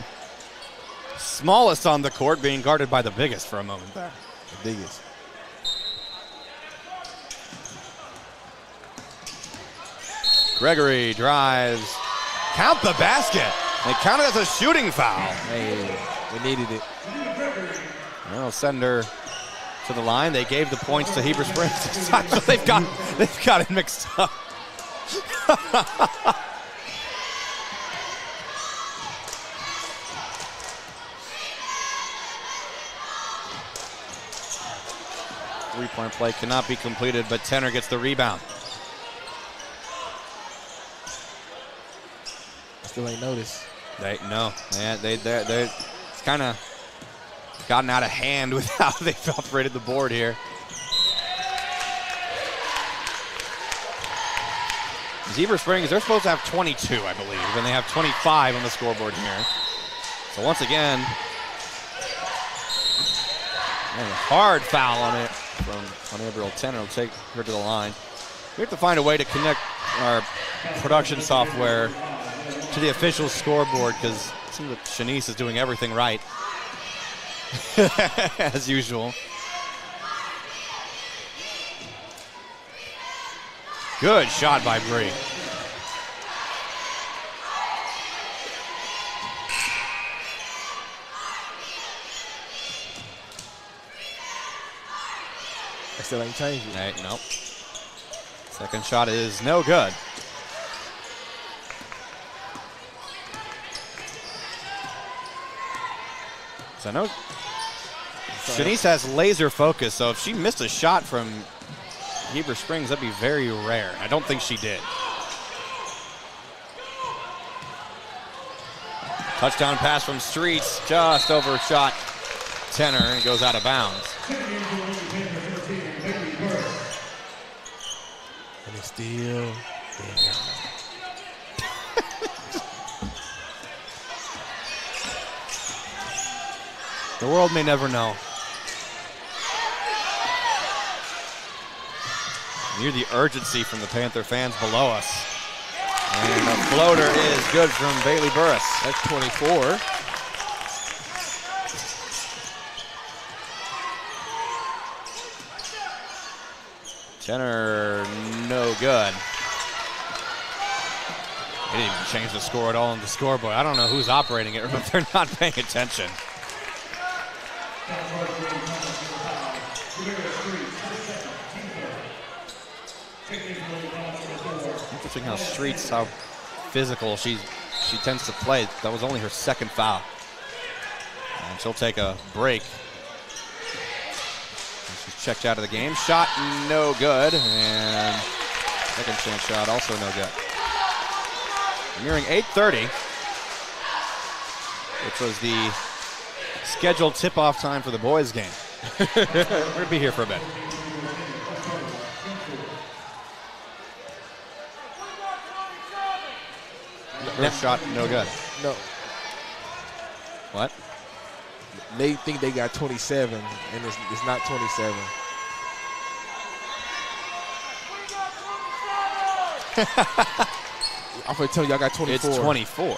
smallest on the court being guarded by the biggest for a moment there. The biggest. Gregory drives. Count the basket. They count it as a shooting foul. Hey, we needed it. They'll send her to the line. They gave the points to Heber Springs this time, so they've got it mixed up. Three-point play cannot be completed, but Tenor gets the rebound. Still ain't noticed. They're it's kind of gotten out of hand with how they've operated the board here. Heber Springs, they're supposed to have 22, I believe, and they have 25 on the scoreboard here. So once again, a hard foul on it from Gabriel Tenor. Will take her to the line. We have to find a way to connect our production software to the official scoreboard, because it seems that Shanice is doing everything right. As usual. Good shot by Bree. I still ain't changing. Hey, nope. Second shot is no good. So no. Shanice has laser focus, so if she missed a shot from Heber Springs, that'd be very rare. I don't think she did. Touchdown pass from Streets, just overshot Tenor, and it goes out of bounds. And it's still there. The world may never know. Hear the urgency from the Panther fans below us. And the floater is good from Bailey Burris. That's 24. Tenor, no good. They didn't even change the score at all on the scoreboard. I don't know who's operating it, but they're not paying attention. Interesting how Streets, how physical she tends to play. That was only her second foul. And she'll take a break. She's checked out of the game. Shot no good. And second chance shot also no good. Nearing 8:30, which was the scheduled tip-off time for the boys' game. We're going to be here for a bit. First shot, no good. No, What? they think they got 27, and it's not 27. I'm going to tell you, I got 24. It's 24.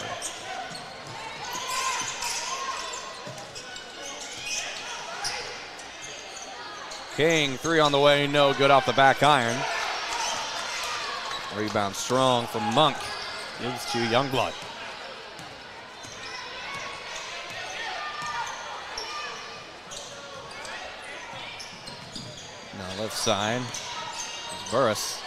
King, 3 on the way, no good off the back iron. Rebound strong from Monk. Gives to Youngblood. Now left side. It's Burris.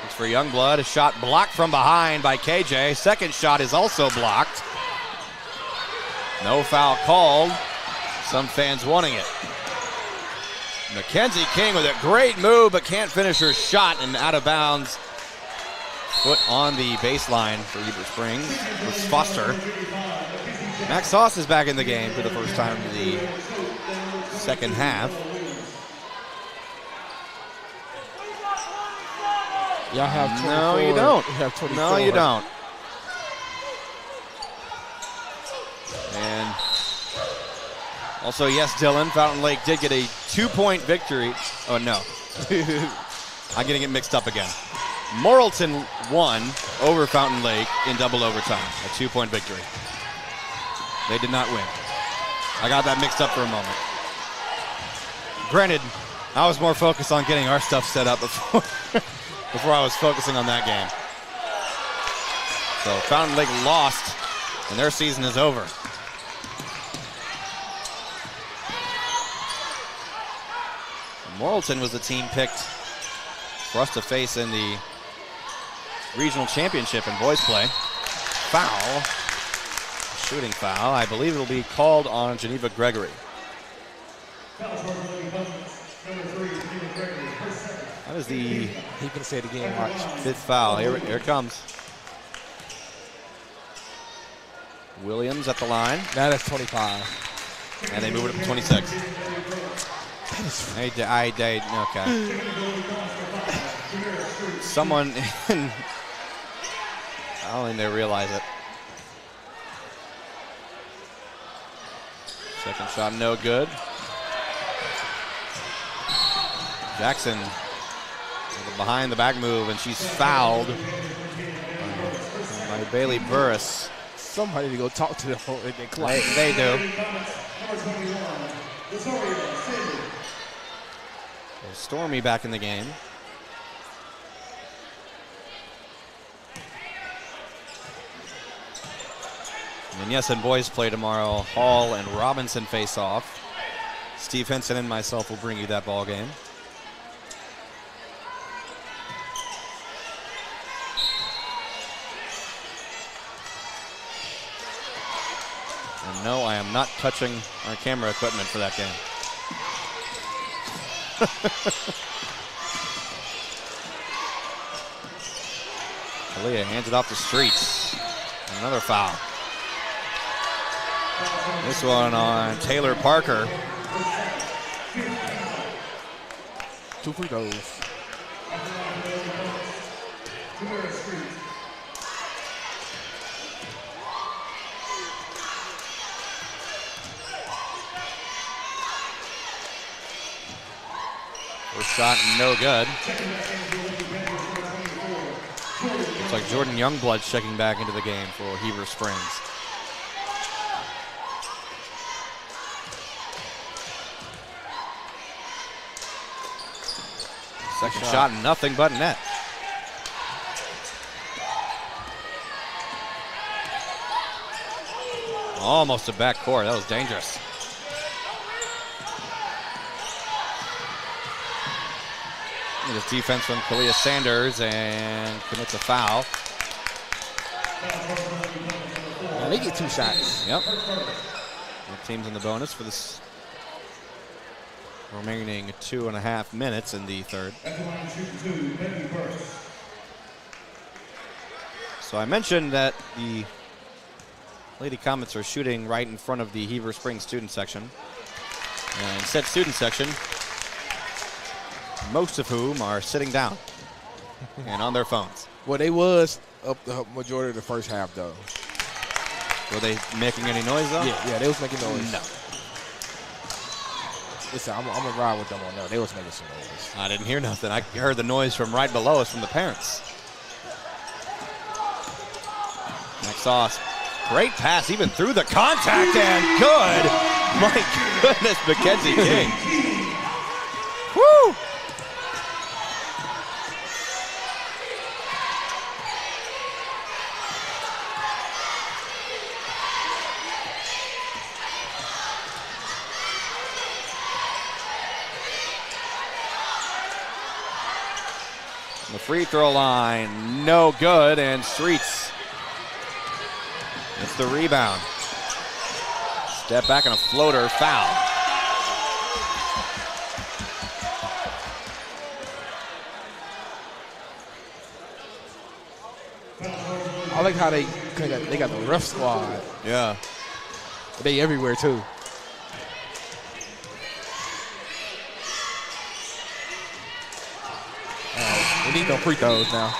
It's for Youngblood. A shot blocked from behind by KJ. Second shot is also blocked. No foul called. Some fans wanting it. Mackenzie King with a great move, but can't finish her shot and out of bounds. Foot on the baseline for Heber Springs. It's Foster. Max Sauce is back in the game for the first time in the second half. Y'all have 24. No, you don't. You have 24. No, you don't. And also, yes, Dylan, Fountain Lake did get a 2-point victory. Oh, no. I'm getting it mixed up again. Morrilton won over Fountain Lake in double overtime, a 2-point victory. They did not win. I got that mixed up for a moment. Granted, I was more focused on getting our stuff set up before I was focusing on that game. So Fountain Lake lost, and their season is over. Morrilton was the team picked for us to face in the regional championship in boys play. Foul, shooting foul. I believe it'll be called on Geneva Gregory. That is the He can say it again, watch. 5th foul. Here it comes. Williams at the line. Now that's 25. And they move it up to 26. Okay. Someone, I don't think they realize it. Second shot, no good. Jackson with a behind the back move, and she's fouled by Bailey Burris. Somebody to go talk to them. They do. Stormy back in the game. And yes, in boys play tomorrow, Hall and Robinson face off. Steve Henson and myself will bring you that ball game. And no, I am not touching our camera equipment for that game. Kalia hands it off the streets. Another foul. This one on Taylor Parker. 2 free throws. First shot, no good. Looks like Jordan Youngblood's checking back into the game for Heber Springs. Second shot, nothing but net. Almost a backcourt. That was dangerous. This defense from Kalia Sanders and commits a foul. Now they get 2 shots. Yep. Both teams in the bonus for this remaining 2.5 minutes in the third. So I mentioned that the Lady Comets are shooting right in front of the Heber Springs student section. And said student section, most of whom are sitting down and on their phones. Well, they was up the majority of the first half, though. Were they making any noise, though? Yeah, they was making noise. No. Listen, I'm going to ride with them on that. They was making some noise. I didn't hear nothing. I heard the noise from right below us from the parents. Next sauce. Great pass, even through the contact, and good. My goodness, Mackenzie King. Woo! The free throw line, no good, and Streets. It's the rebound. Step back and a floater, foul. I like how they got the rough squad. Yeah. They everywhere, too. We need no free throws now.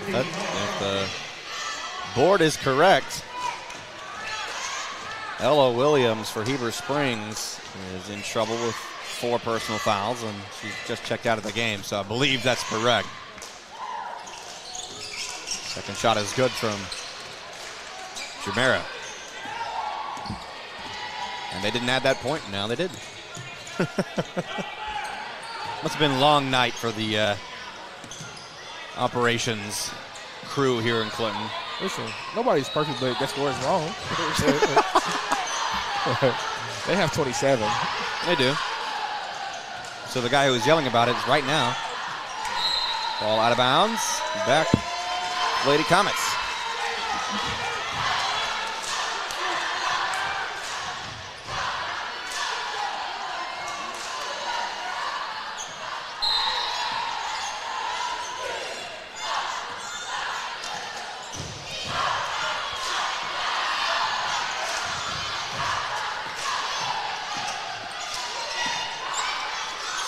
If the board is correct, Ella Williams for Heber Springs is in trouble with 4 personal fouls, and she's just checked out of the game, so I believe that's correct. Second shot is good from Jumeirah. And they didn't add that point, now they did. Must have been a long night for the operations crew here in Clinton. Listen, nobody's perfect, but that score is wrong. They have 27. They do. So the guy who was yelling about it is right now. Ball out of bounds. Back. Lady Comets.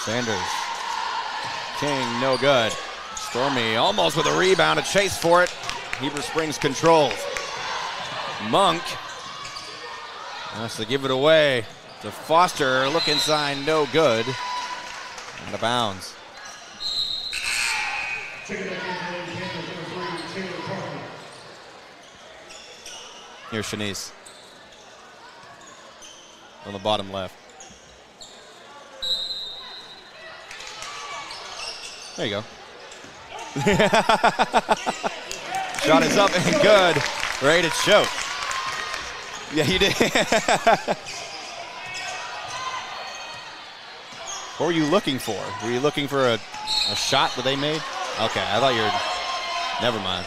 Sanders. King, no good. Stormy almost with a rebound, a chase for it. Heber Springs controls. Monk has to give it away to Foster. Look inside, no good. Out of bounds. Here's Shanice on the bottom left. There you go. Shot is up and good. Rated choke. Yeah, he did. What were you looking for? Were you looking for a shot that they made? Okay, I thought you were. Never mind.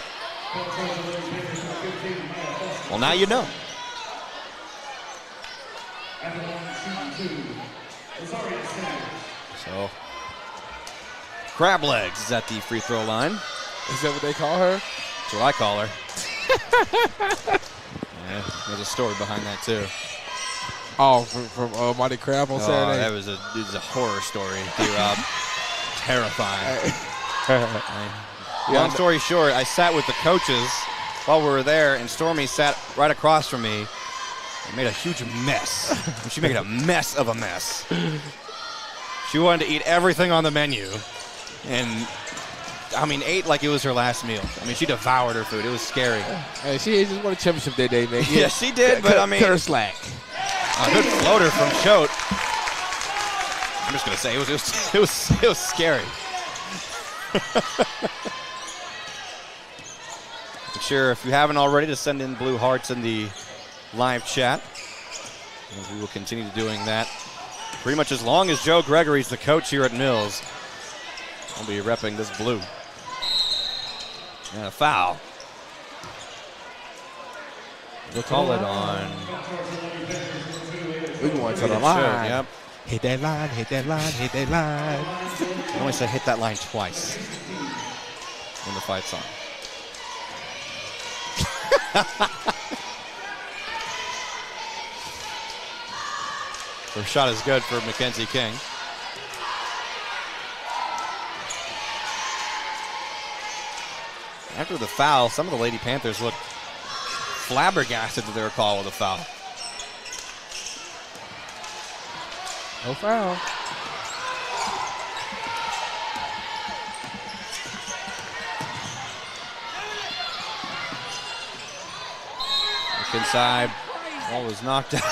Well, now you know. So, Crab Legs is at the free throw line. Is that what they call her? That's what I call her. Yeah, there's a story behind that too. Oh, from Mighty Crab on Saturday? That was a horror story, D-Rob. Terrifying. Long story short, I sat with the coaches while we were there, and Stormy sat right across from me and made a huge mess. She made a mess of a mess. She wanted to eat everything on the menu, and I mean, ate like it was her last meal. I mean, she devoured her food. It was scary. Hey, she just won a championship that day, man. Yeah, she did, but I mean, cut her slack. A good floater from Choate. I'm just gonna say it was scary. Make sure if you haven't already to send in blue hearts in the live chat. And we will continue doing that pretty much as long as Joe Gregory's the coach here at Mills. I'll be repping this blue. And a foul. We'll call it on. We going to the line. Yep. Hit that line, hit that line, hit that line. I only said hit that line twice when the fight's on. First shot is good for Mackenzie King. After the foul, some of the Lady Panthers looked flabbergasted that they were called with a foul. No foul. Look inside. Ball was knocked out.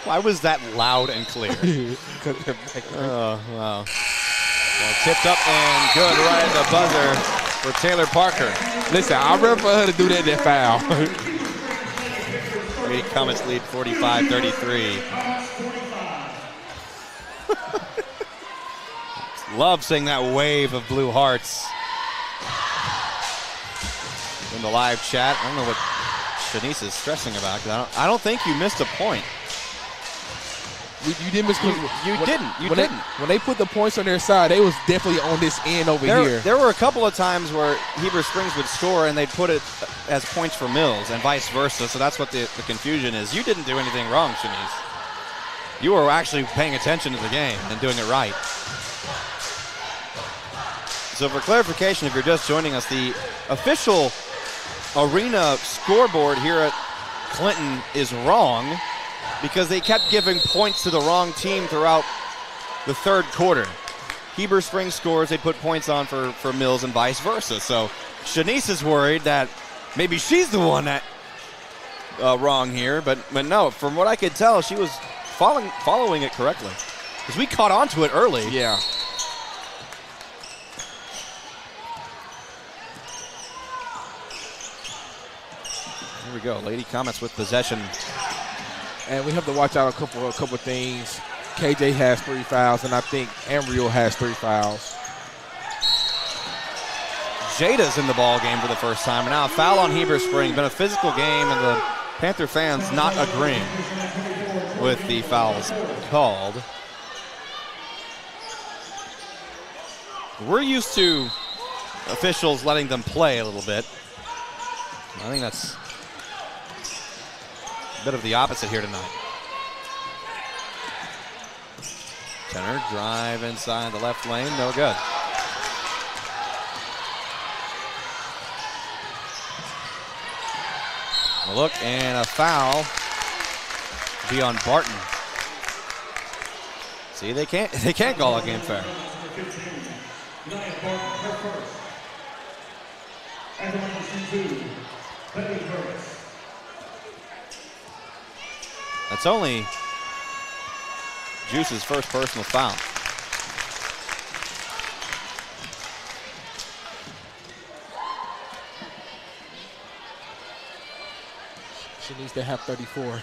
Why was that loud and clear? Oh, wow. Well, tipped up and good right at the buzzer for Taylor Parker. Listen, I'd rather for her to do that than foul. Lady Comets lead 45-33. Love seeing that wave of blue hearts in the live chat. I don't know what Shanice is stressing about, because I don't think you missed a point. You didn't miss. You didn't. When they put the points on their side, they was definitely on this end over here. There were a couple of times where Heber Springs would score and they'd put it as points for Mills and vice versa. So that's what the confusion is. You didn't do anything wrong, Shanice. You were actually paying attention to the game and doing it right. So for clarification, if you're just joining us, the official arena scoreboard here at Clinton is wrong, because they kept giving points to the wrong team throughout the third quarter. Heber Springs scores, they put points on for Mills and vice versa. So Shanice is worried that maybe she's the one that wrong here, but no, from what I could tell, she was following it correctly, because we caught on to it early. Yeah. Here we go, Lady Comets with possession. And we have to watch out a couple things. KJ has 3 fouls, and I think Amriel has 3 fouls. Jada's in the ball game for the first time. And now a foul on Heber Springs. Been a physical game, and the Panther fans not agreeing with the fouls called. We're used to officials letting them play a little bit. I think that's a bit of the opposite here tonight. Tenor drive inside the left lane, no good. A look and a foul be on Barton. See, they can't call a game fair. That's only Juice's first personal foul. She needs to have 34.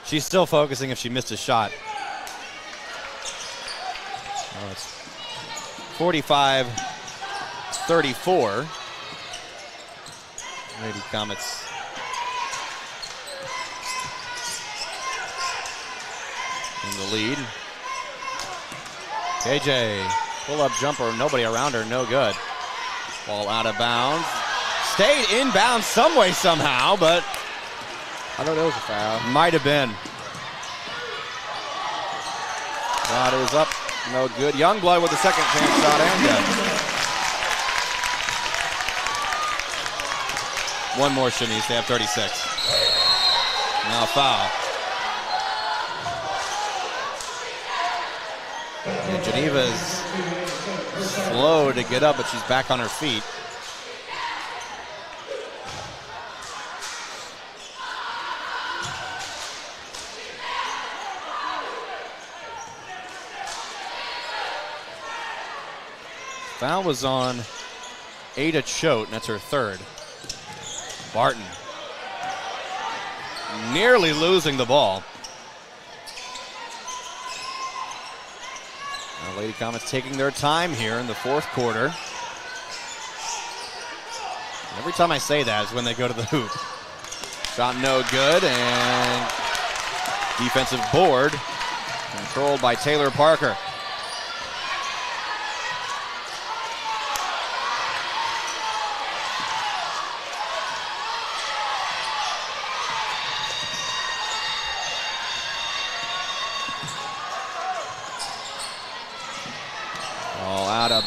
She's still focusing if she missed a shot. Oh, it's 45-34. Lady Comets in the lead. KJ, pull-up jumper, nobody around her, no good. Ball out of bounds. Stayed inbounds some way, somehow, but I know that was a foul. might have been. Shot is up, no good. Youngblood with the second chance shot and good. One more, Shanice, they have 36. Now foul. And Geneva's slow to get up, but she's back on her feet. Foul was on Ada Choate, and that's her third. Barton nearly losing the ball. Now Lady Comets taking their time here in the fourth quarter. Every time I say that is when they go to the hoop. Shot no good, and defensive board controlled by Taylor Parker.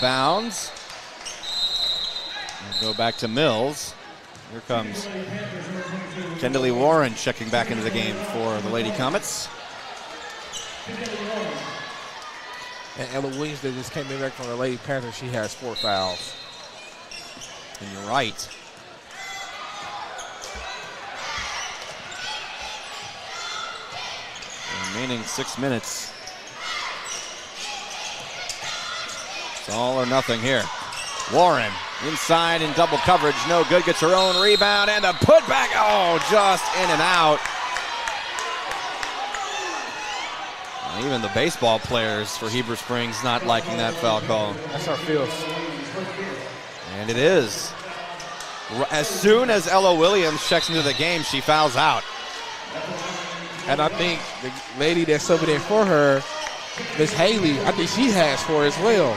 bounds. We'll go back to Mills. Here comes Kendall Warren checking back into the game for the Lady Comets. And Ella Williams that just came in back from the Lady Panthers, she has 4 fouls. And you're right. Remaining 6 minutes. It's all or nothing here. Warren inside in double coverage, no good, gets her own rebound and a putback. Oh, just in and out. And even the baseball players for Heber Springs not liking that foul call. That's our feels. And it is. As soon as Ella Williams checks into the game, she fouls out. And I think the lady that's subbing in for her, Miss Haley, I think she has 4 as well.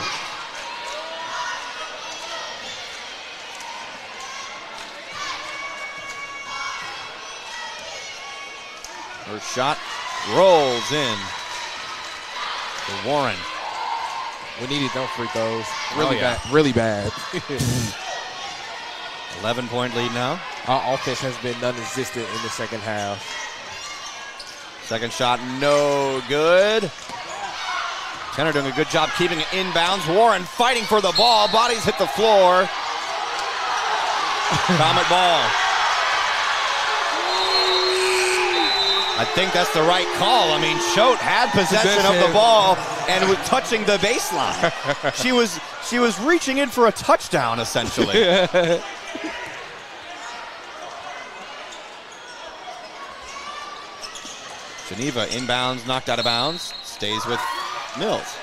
Her shot rolls in for Warren. We needed them free throws. Really bad. Really bad. 11-point lead now. Our offense has been non-existent in the second half. Second shot, no good. Tenor doing a good job keeping it inbounds. Warren fighting for the ball. Bodies hit the floor. Comet ball. I think that's the right call. I mean, Choate had possession of the ball and was touching the baseline. she was reaching in for a touchdown, essentially. Geneva inbounds, knocked out of bounds, stays with Mills.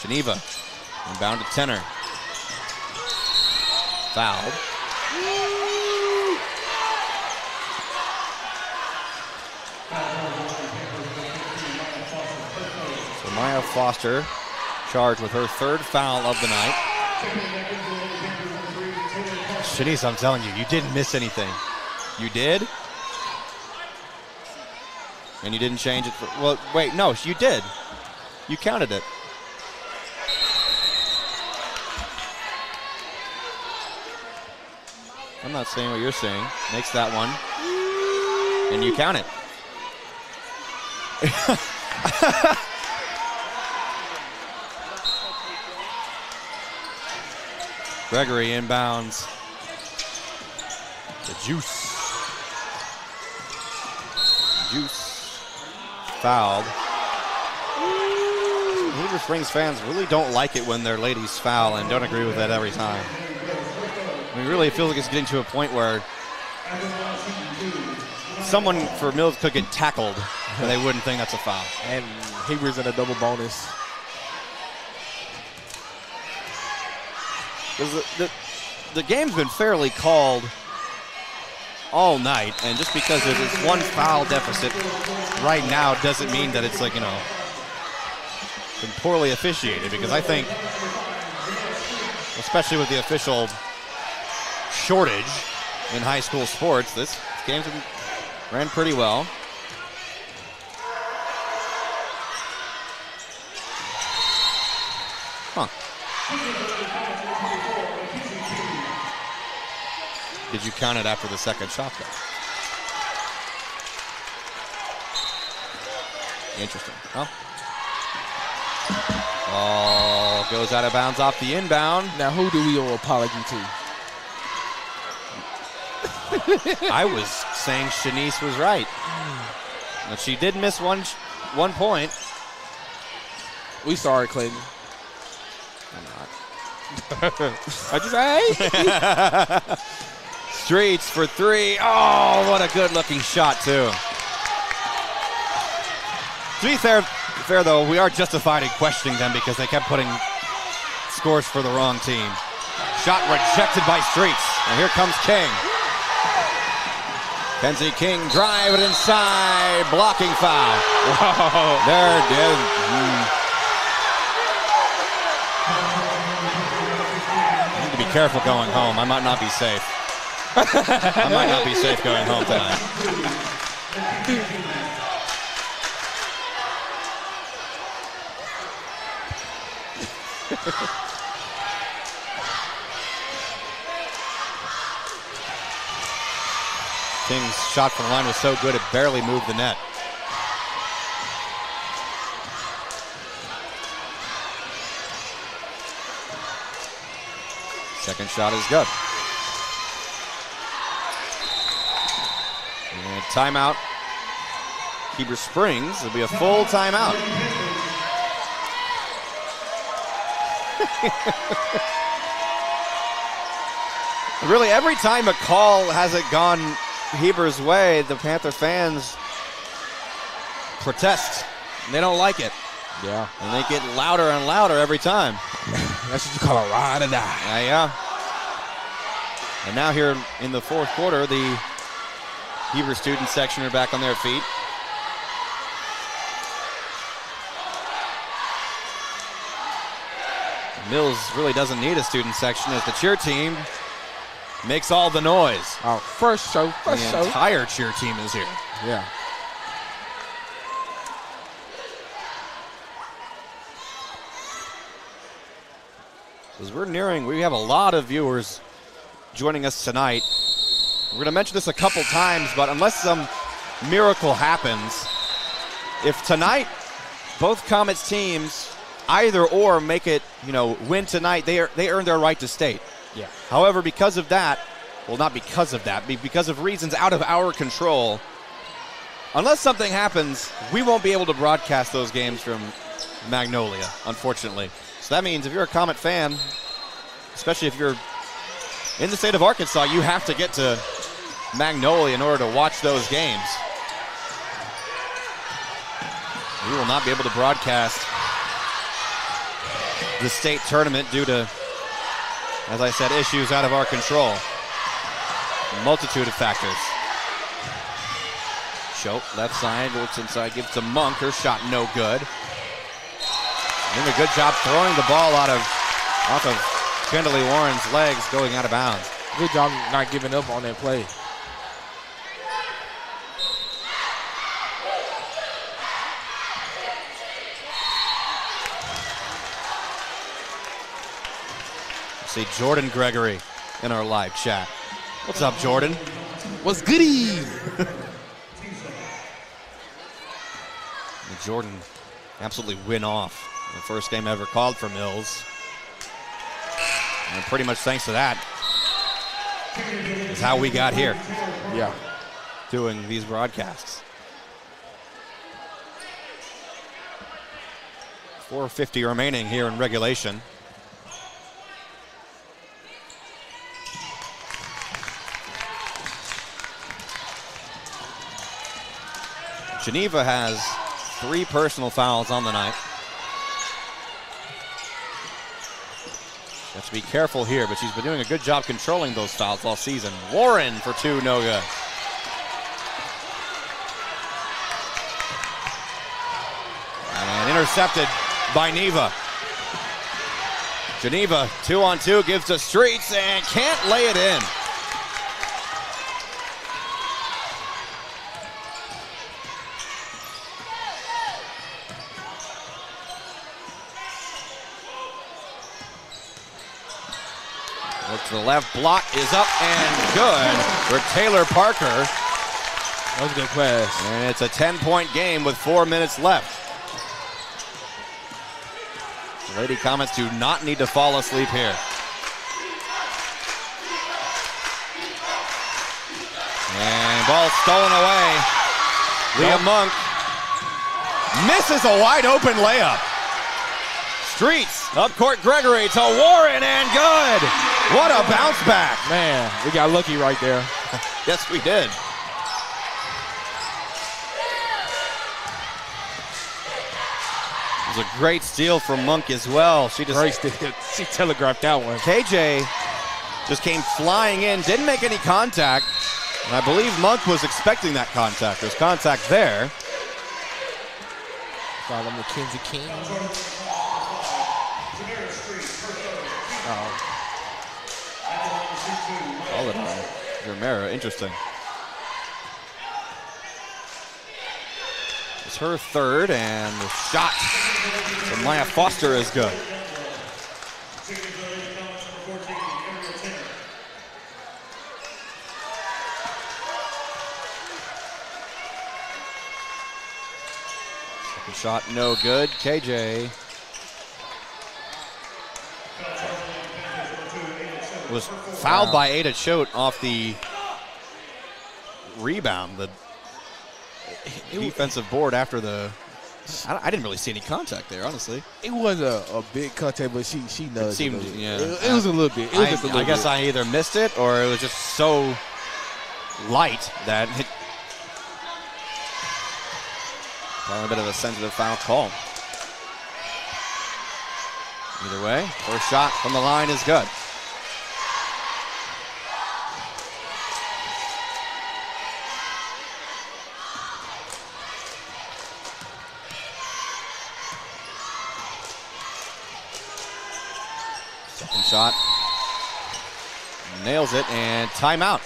Geneva inbound to Tenor. Fouled. So Maya Foster charged with her 3rd foul of the night. Shanice, I'm telling you, you didn't miss anything. You did? And you didn't change it for, well, wait, no, you did. You counted it. I'm not saying what you're saying. Makes that one. And you count it. Gregory inbounds. The Juice. Juice. Fouled. Heber Springs fans really don't like it when their ladies foul and don't agree with that every time. I mean, really, it feels like it's getting to a point where someone for Mills could get tackled and they wouldn't think that's a foul. And Heber's in a double bonus. The game's been fairly called all night, and just because there's this one foul deficit right now doesn't mean that it's like, you know, been poorly officiated, because I think, especially with the official shortage in high school sports, this game's ran pretty well. Huh. Did you count it after the second shot, though? Interesting. Well, ball goes out of bounds off the inbound. Now, who do we owe apology to? I was saying Shanice was right. But she did miss one point. We sorry, Clayton. I'm not. I just hey. Streets for 3. Oh, what a good-looking shot, too. To be fair, though, we are justified in questioning them because they kept putting scores for the wrong team. Shot rejected by Streets. And here comes King. Kenzie King drive it inside. Blocking foul. Wow. There it is. I need to be careful going home. I might not be safe. I might not be safe going home tonight. King's shot from the line was so good it barely moved the net. Second shot is good. And timeout. Heber Springs. It'll be a full timeout. Really, every time a call hasn't gone Heber's way, the Panther fans protest. They don't like it. Yeah. And they get louder and louder every time. That's what you call a ride or die. Yeah. And now here in the fourth quarter, the Heber student section are back on their feet. Mills really doesn't need a student section as the cheer team makes all the noise. Our first show. The entire cheer team is here. Yeah. As we have a lot of viewers joining us tonight. We're going to mention this a couple times, but unless some miracle happens, if tonight both Comets teams either or make it, win tonight, they earn their right to state. Yeah. However, because of that, well, not because of that, because of reasons out of our control, unless something happens, we won't be able to broadcast those games from Magnolia, unfortunately. So that means if you're a Comet fan, especially if you're in the state of Arkansas, you have to get to Magnolia in order to watch those games. We will not be able to broadcast the state tournament due to, as I said, issues out of our control. A multitude of factors. Schopp, left side, looks inside, gives to Monk. Her shot no good. Doing a good job throwing the ball off of Kendall Warren's legs, going out of bounds. Good job not giving up on that play. See Jordan Gregory in our live chat. What's up, Jordan? What's goody? Jordan absolutely went off. The first game ever called for Mills. And pretty much thanks to that is how we got here. Yeah. Doing these broadcasts. 4:50 remaining here in regulation. Geneva has 3 personal fouls on the night. Have to be careful here, but she's been doing a good job controlling those fouls all season. Warren for 2, no good. And intercepted by Neva. Geneva, 2-on-2, gives to Streets and can't lay it in. Look to the left, block is up and good for Taylor Parker. That was a good pass. And it's a 10-point game with 4 minutes left. The Lady Comets do not need to fall asleep here. And ball stolen away. Leah Monk misses a wide open layup. Streets, up court Gregory to Warren and good. What a bounce back. Man, we got lucky right there. Yes, we did. It was a great steal from Monk as well. She telegraphed that one. KJ just came flying in, didn't make any contact. And I believe Monk was expecting that contact. There's contact there. Follow Mackenzie King. All it on. Romero, interesting. It's her third, and the shot from Maya Foster is good. Second shot, no good. KJ was fouled by Ada Choate off the rebound. The defensive board after the. I didn't really see any contact there, honestly. It was a big contact, but she nudged. It seemed, it yeah. It was a little bit. It was just a little I guess bit. I either missed it or it was just so light that it. Probably a bit of a sensitive foul call. Either way, first shot from the line is good. Second shot. Nails it, and timeout.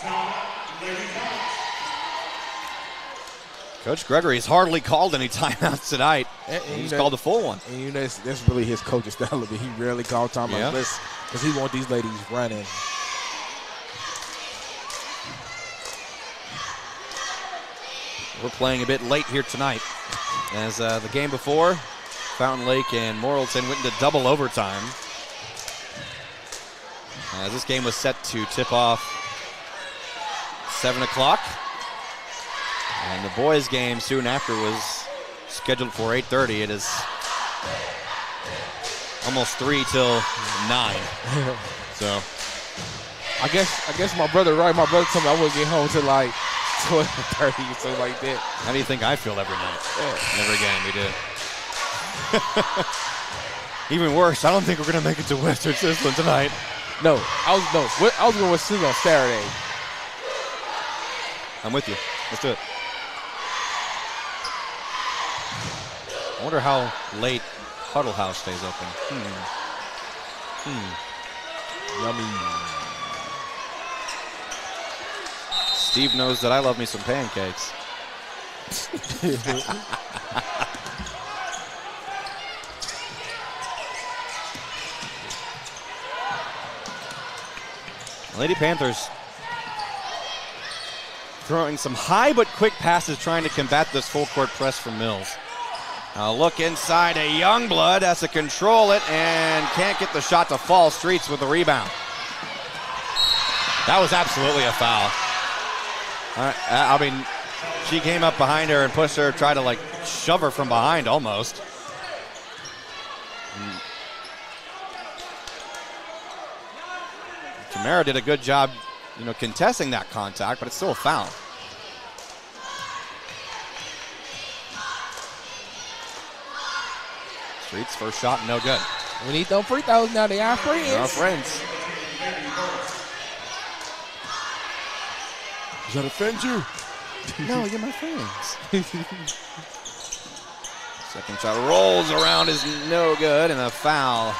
Coach Gregory's hardly called any timeouts tonight. He's called a full one. And that's really his coaching style of it. He rarely calls timeouts because he wants these ladies running. We're playing a bit late here tonight. As the game before, Fountain Lake and Morrilton went into double overtime. This game was set to tip off 7 o'clock. And the boys' game soon after was scheduled for 8:30. It is almost 3 till 9. So I guess my brother, right? My brother told me I wouldn't get home till like 12:30 or something like that. how do you think I feel every night? Yeah. Every game we do. Even worse, I don't think we're going to make it to Western Sisseton tonight. I was going to sleep on Saturday. I'm with you. Let's do it. I wonder how late Huddle House stays open. Yummy. Steve knows that I love me some pancakes. Lady Panthers throwing some high but quick passes, trying to combat this full court press from Mills. Now look inside a Youngblood, has to control it and can't get the shot to fall. Streets with the rebound. That was absolutely a foul. I mean, she came up behind her and pushed her, tried to like shove her from behind almost. Tamara did a good job, contesting that contact, but it's still a foul. Streets first shot, no good. We need them free throws now. They are friends. They are friends. Does that offend you? No, you're my friends. Second shot rolls around is no good, and a foul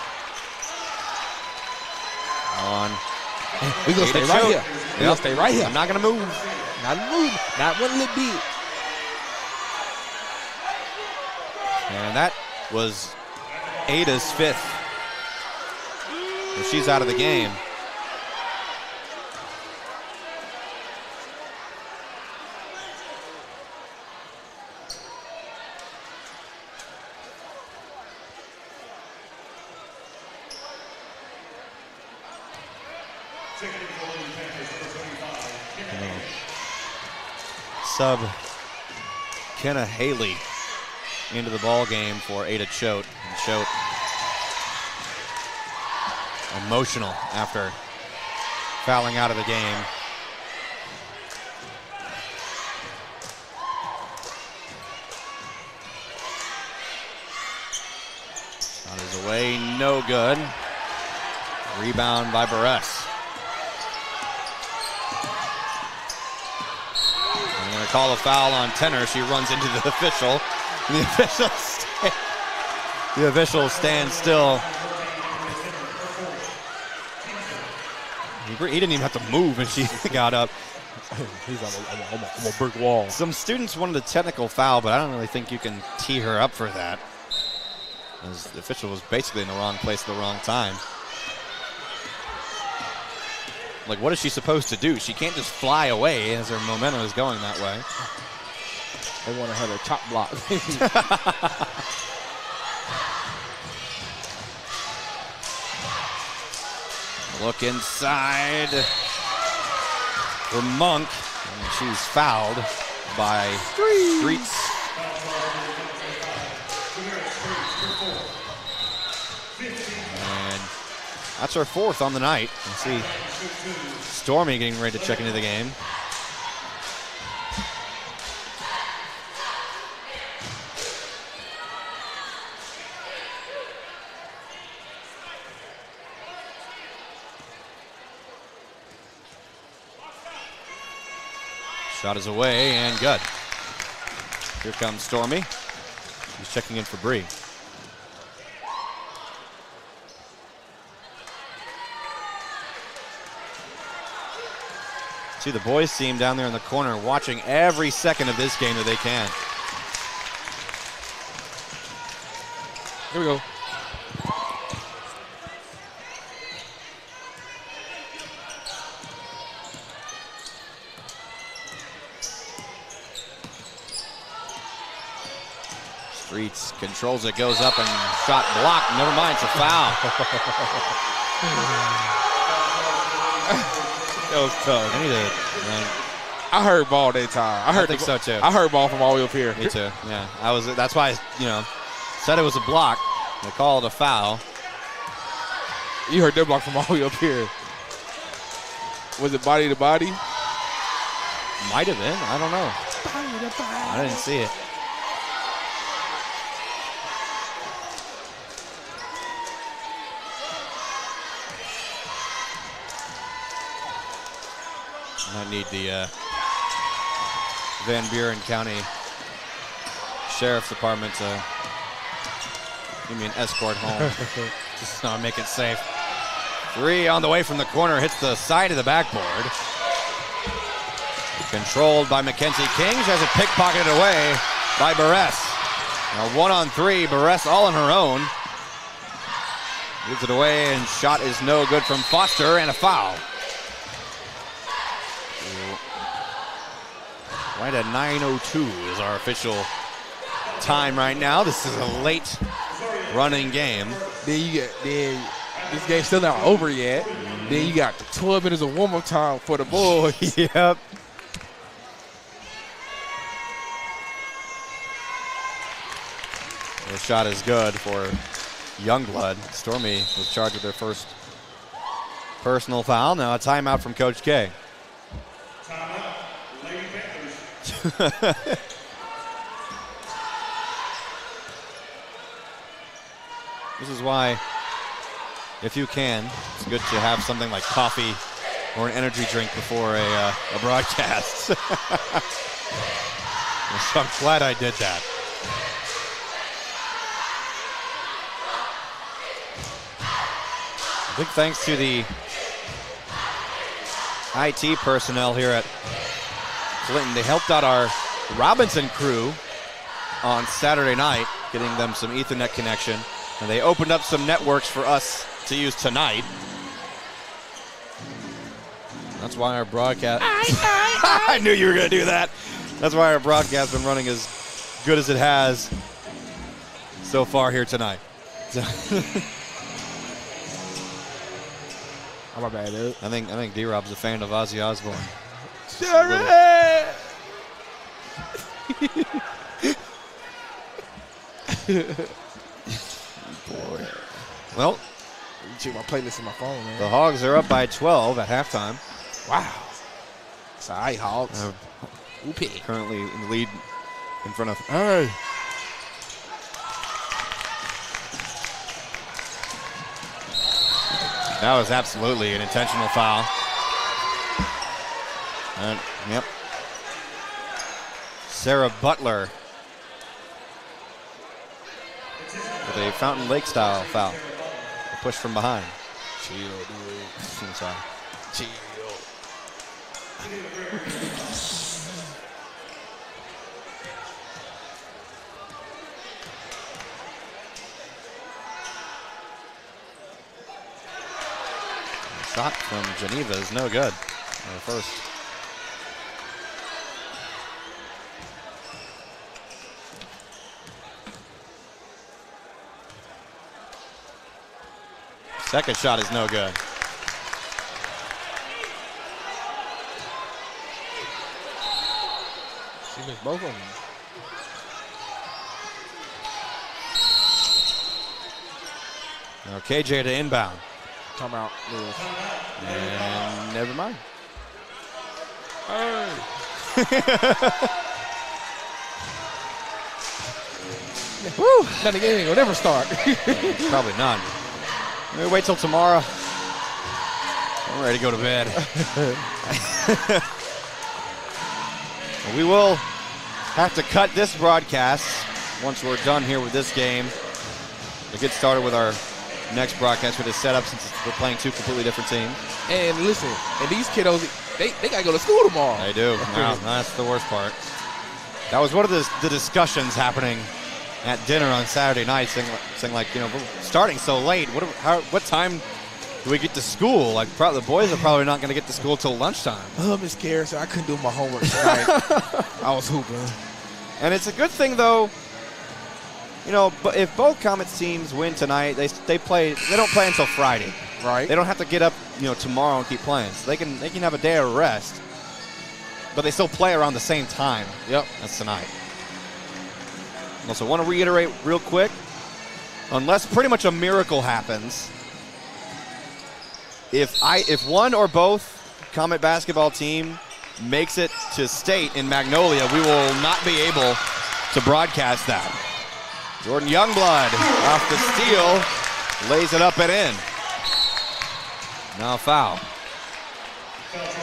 on. We're going to stay right here. We're going to stay right here. I'm not going to move. Not one little bit. And that was Ada's fifth. So she's out of the game. Sub Kenna Haley into the ball game for Ada Choate. And Choate emotional after fouling out of the game. Shot is away, no good. Rebound by Barres. I'm going to call a foul on Tenor. She runs into the official. The official stands still. He didn't even have to move, and she got up. He's on a brick wall. Some students wanted a technical foul, but I don't really think you can tee her up for that, as the official was basically in the wrong place at the wrong time. Like, what is she supposed to do? She can't just fly away as her momentum is going that way. They want to have a chop block. Look inside for Monk. And she's fouled by Streets. And that's her 4th on the night. You see Stormy getting ready to check into the game. Shot is away and good. Here comes Stormy. He's checking in for Bree. See the boys team down there in the corner watching every second of this game that they can. Here we go. Streets controls it, goes up and shot blocked. Never mind, it's a foul. That was tough. I I heard ball that time. I think so too. I heard ball from all the way up here. Me too. Yeah, that's why I said it was a block. They called it a foul. You heard that block from all the way up here. Was it body to body? Might have been. I don't know. I didn't see it. Might need the Van Buren County Sheriff's Department to give me an escort home. Just to make it safe. 3 on the way from the corner, hits the side of the backboard. Controlled by Mackenzie King. She has it pickpocketed away by Barres. Now 1-on-3, Barres all on her own. Moves it away and shot is no good from Foster and a foul. Right at 9:02 is our official time right now. This is a late running game. Then this game's still not over yet. Then you got 12 minutes of warm-up time for the boys. Yep. The shot is good for Youngblood. Stormy was charged with their first personal foul. Now a timeout from Coach K. This is why, if you can, it's good to have something like coffee or an energy drink before a broadcast. So I'm glad I did that. Big thanks to the IT personnel here at Clinton. They helped out our Robinson crew on Saturday night, getting them some Ethernet connection. And they opened up some networks for us to use tonight. That's why our broadcast... I knew you were going to do that. That's why our broadcast has been running as good as it has so far here tonight. I'm a bad dude. I think D-Rob's a fan of Ozzy Osbourne. Sherry! Boy. Well, check my playlist on my phone, man. The Hogs are up by 12 at halftime. Wow. It's all right, Hogs. Currently in the lead in front of... Hey. That was absolutely an intentional foul. And, yep. Sarah Butler with a Fountain Lake style foul. A push from behind. Chill, dude. I'm sorry. Chill. Shot from Geneva is no good. First. Second shot is no good. She missed both of them. Now KJ to inbound. Timeout, Lewis. And never mind. Hey. Woo! Now the game will never start. Probably none. Maybe wait till tomorrow. I'm ready to go to bed. We will have to cut this broadcast once we're done here with this game to get started with our next broadcast with this setup, since we're playing two completely different teams. And listen, and these kiddos, they got to go to school tomorrow. They do. No, that's the worst part. That was one of the discussions happening at dinner on Saturday night, saying like, you know, we're starting so late. What time do we get to school? Like, the boys are probably not going to get to school till lunchtime. Oh, Miss Karras, I couldn't do my homework tonight. I was hooping. And it's a good thing, though. You know, but if both Comets teams win tonight, they don't play until Friday. Right. They don't have to get up, you know, tomorrow and keep playing. So they can have a day of rest, but they still play around the same time. Yep. That's tonight. Also, want to reiterate real quick, unless pretty much a miracle happens, if one or both Comet basketball team makes it to state in Magnolia, we will not be able to broadcast that. Jordan Youngblood off the steal, lays it up and in. Now foul.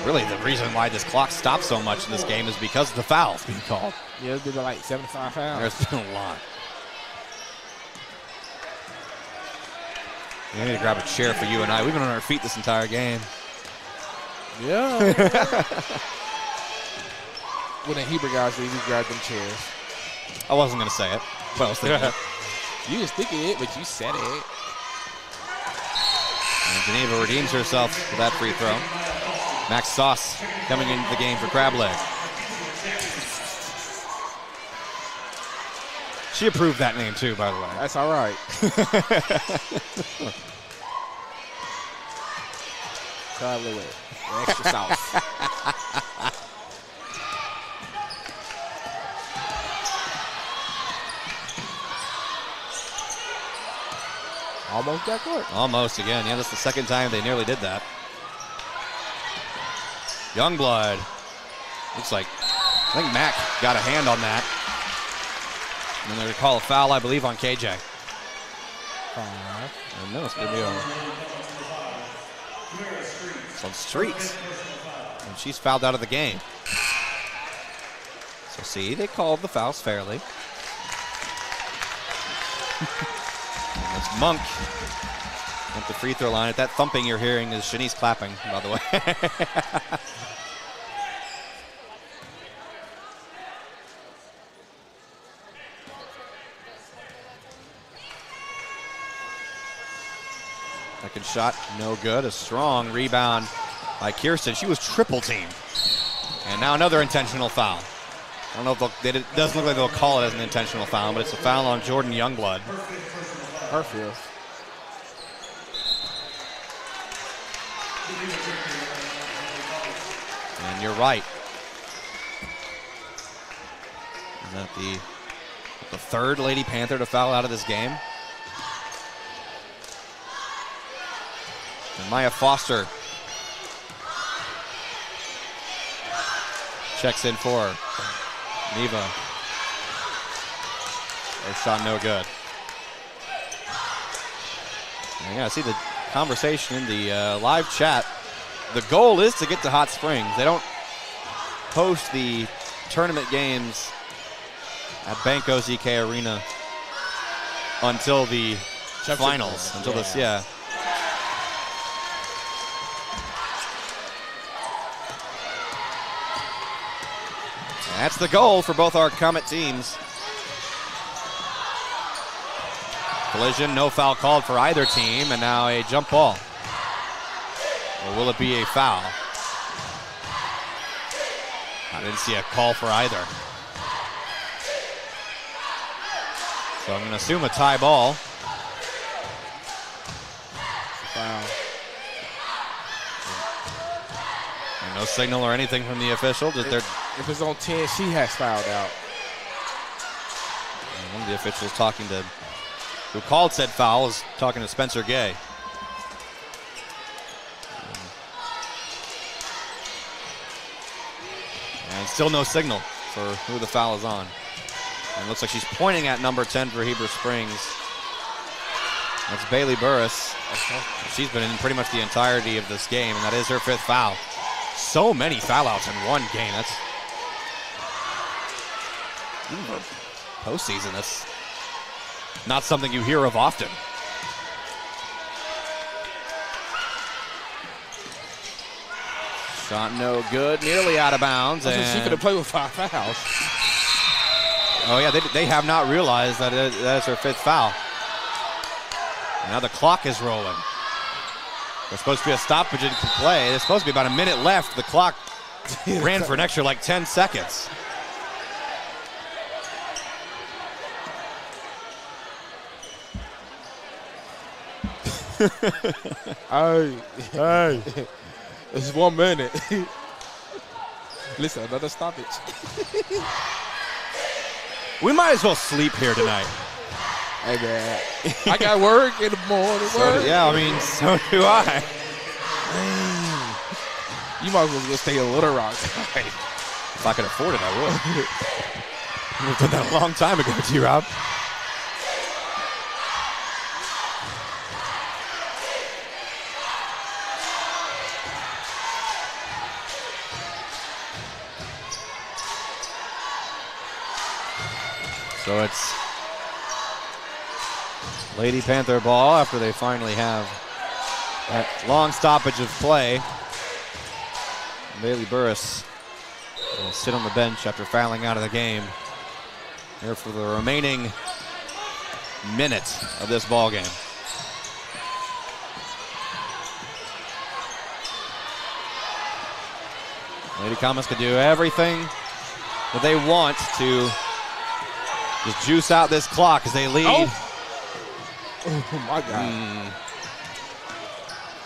Really, the reason why this clock stopped so much in this game is because of the fouls being called. Yeah, there's been like 75 fouls. There's been a lot. We need to grab a chair for you and I. We've been on our feet this entire game. Yeah. When the Heber guys leave, we grab them chairs. I wasn't going to say it, but I was thinking it. You was thinking it, but you said it. And Geneva redeems herself with that free throw. Max Sauce coming into the game for Crab Leg. She approved that name too, by the way. That's all right. Crab Leg with extra sauce. Almost got caught. Almost again. Yeah, that's the second time they nearly did that. Youngblood. Looks like, I think Mac got a hand on that. And then they're going to call a foul, I believe, on KJ. 5. And no, it's going to be on Streets. And she's fouled out of the game. So see, they called the fouls fairly. And it's Monk at the free throw line. At that thumping you're hearing is Shanice clapping, by the way. Second shot, no good. A strong rebound by Kirsten. She was triple teamed. And now another intentional foul. I don't know if it doesn't look like they'll call it as an intentional foul, but it's a foul on Jordan Youngblood. Herfield. And you're right. Is that the third Lady Panther to foul out of this game? And Maya Foster checks in for her. Neva. Her shot no good. And yeah, I see the conversation in the live chat. The goal is to get to Hot Springs. They don't host the tournament games at Banco ZK Arena until the finals. Until this, yeah. That's the goal for both our Comet teams. Collision, no foul called for either team, and now a jump ball. Or will it be a foul? I didn't see a call for either. So I'm going to assume a tie ball. Foul. And no signal or anything from the official. If it's on 10, she has fouled out. One of the officials who called said foul is talking to Spencer Gay. And still no signal for who the foul is on. And it looks like she's pointing at number 10 for Heber Springs. That's Bailey Burris. She's been in pretty much the entirety of this game, and that is her 5th foul. So many foul outs in one game. That's postseason. That's not something you hear of often. Shot no good, nearly out of bounds. She could have played with 5 fouls. Oh yeah, they have not realized that that is her 5th foul. Now the clock is rolling. There's supposed to be a stoppage in play. There's supposed to be about a minute left. The clock ran for an extra like 10 seconds. Hey. It's 1 minute. Listen, another stoppage. We might as well sleep here tonight. Hey, man. I got work in the morning. Yeah, I mean, so do I. You might as well go stay in Little Rock. If I could afford it, I would. I would have done that a long time ago, T-Rob. So it's Lady Panther ball after they finally have that long stoppage of play. Bailey Burris will sit on the bench after fouling out of the game here for the remaining minute of this ball game. Lady Comets could do everything that they want to just juice out this clock as they lead. Oh my God.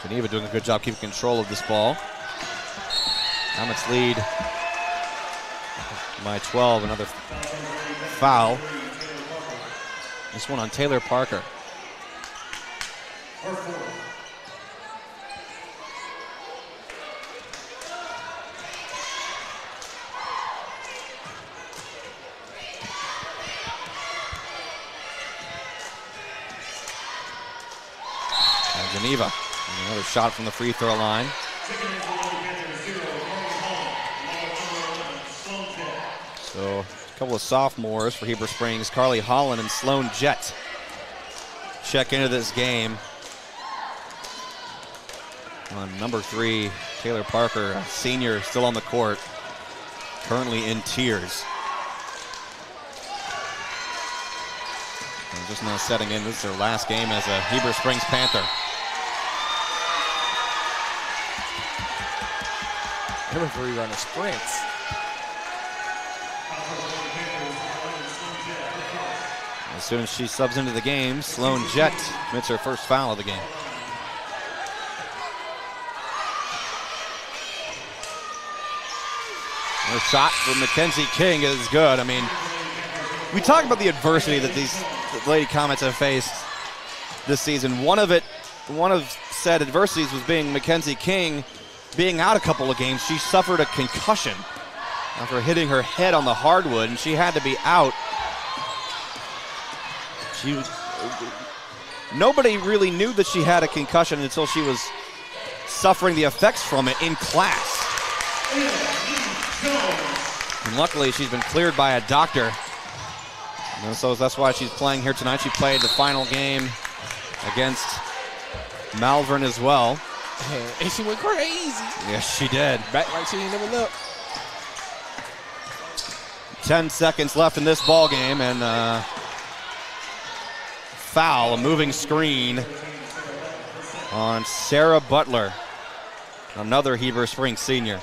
Geneva doing a good job keeping control of this ball. Comets lead by 12. Another foul. This one on Taylor Parker. Geneva, another shot from the free throw line. So a couple of sophomores for Heber Springs, Carly Holland and Sloan Jett, check into this game. On number 3, Taylor Parker, a senior, still on the court, currently in tears. And just now setting in, this is their last game as a Heber Springs Panther. Heber Springs running sprints. As soon as she subs into the game, Sloan Jett commits her first foul of the game. Her shot from Mackenzie King is good. I mean, we talk about the adversity that these Lady Comets have faced this season. One of said adversities was being Mackenzie King being out a couple of games. She suffered a concussion after hitting her head on the hardwood, and she had to be out. Nobody really knew that she had a concussion until she was suffering the effects from it in class. And luckily, she's been cleared by a doctor. And so that's why she's playing here tonight. She played the final game against Malvern as well. And she went crazy. Yes, she did. Back like she ain't never looked. 10 seconds left in this ball game, and foul, a moving screen on Sarah Butler, another Heber Springs senior.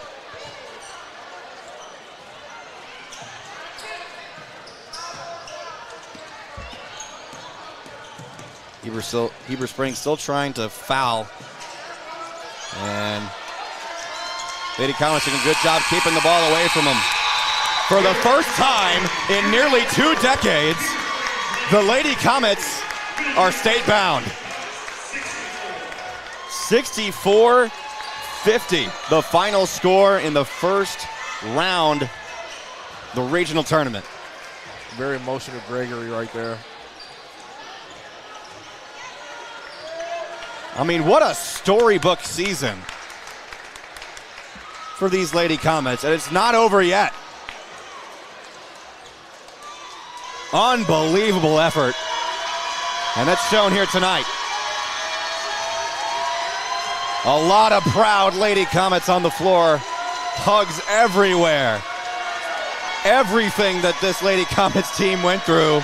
Heber Springs still trying to foul. And Lady Comets doing a good job keeping the ball away from them. For the first time in nearly 2 decades, the Lady Comets are state bound. 64-50, the final score in the first round, the regional tournament. Very emotional Gregory right there. I mean, what a storybook season for these Lady Comets, and it's not over yet. Unbelievable effort, and that's shown here tonight. A lot of proud Lady Comets on the floor, hugs everywhere. Everything that this Lady Comets team went through,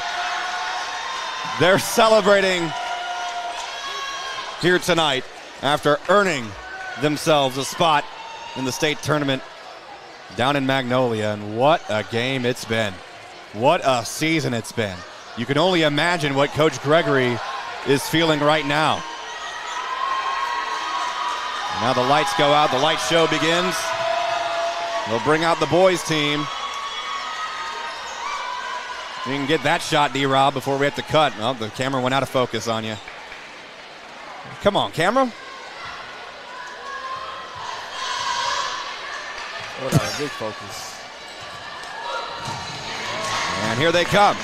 they're celebrating here tonight after earning themselves a spot in the state tournament down in Magnolia. And what a game it's been. What a season it's been. You can only imagine what Coach Gregory is feeling right now. Now the lights go out, the light show begins. They'll bring out the boys team. You can get that shot, D-Rob, before we have to cut. Oh, the camera went out of focus on you. Come on, camera. What a big focus. And here they come.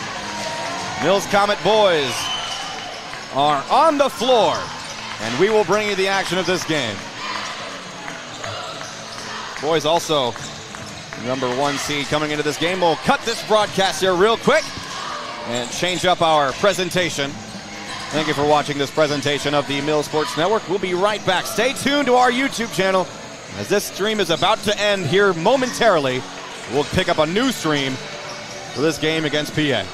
Mills Comet boys are on the floor, and we will bring you the action of this game. Boys also number 1 seed coming into this game. We'll cut this broadcast here real quick and change up our presentation. Thank you for watching this presentation of the Mill Sports Network. We'll be right back. Stay tuned to our YouTube channel. As this stream is about to end here momentarily, we'll pick up a new stream for this game against PA.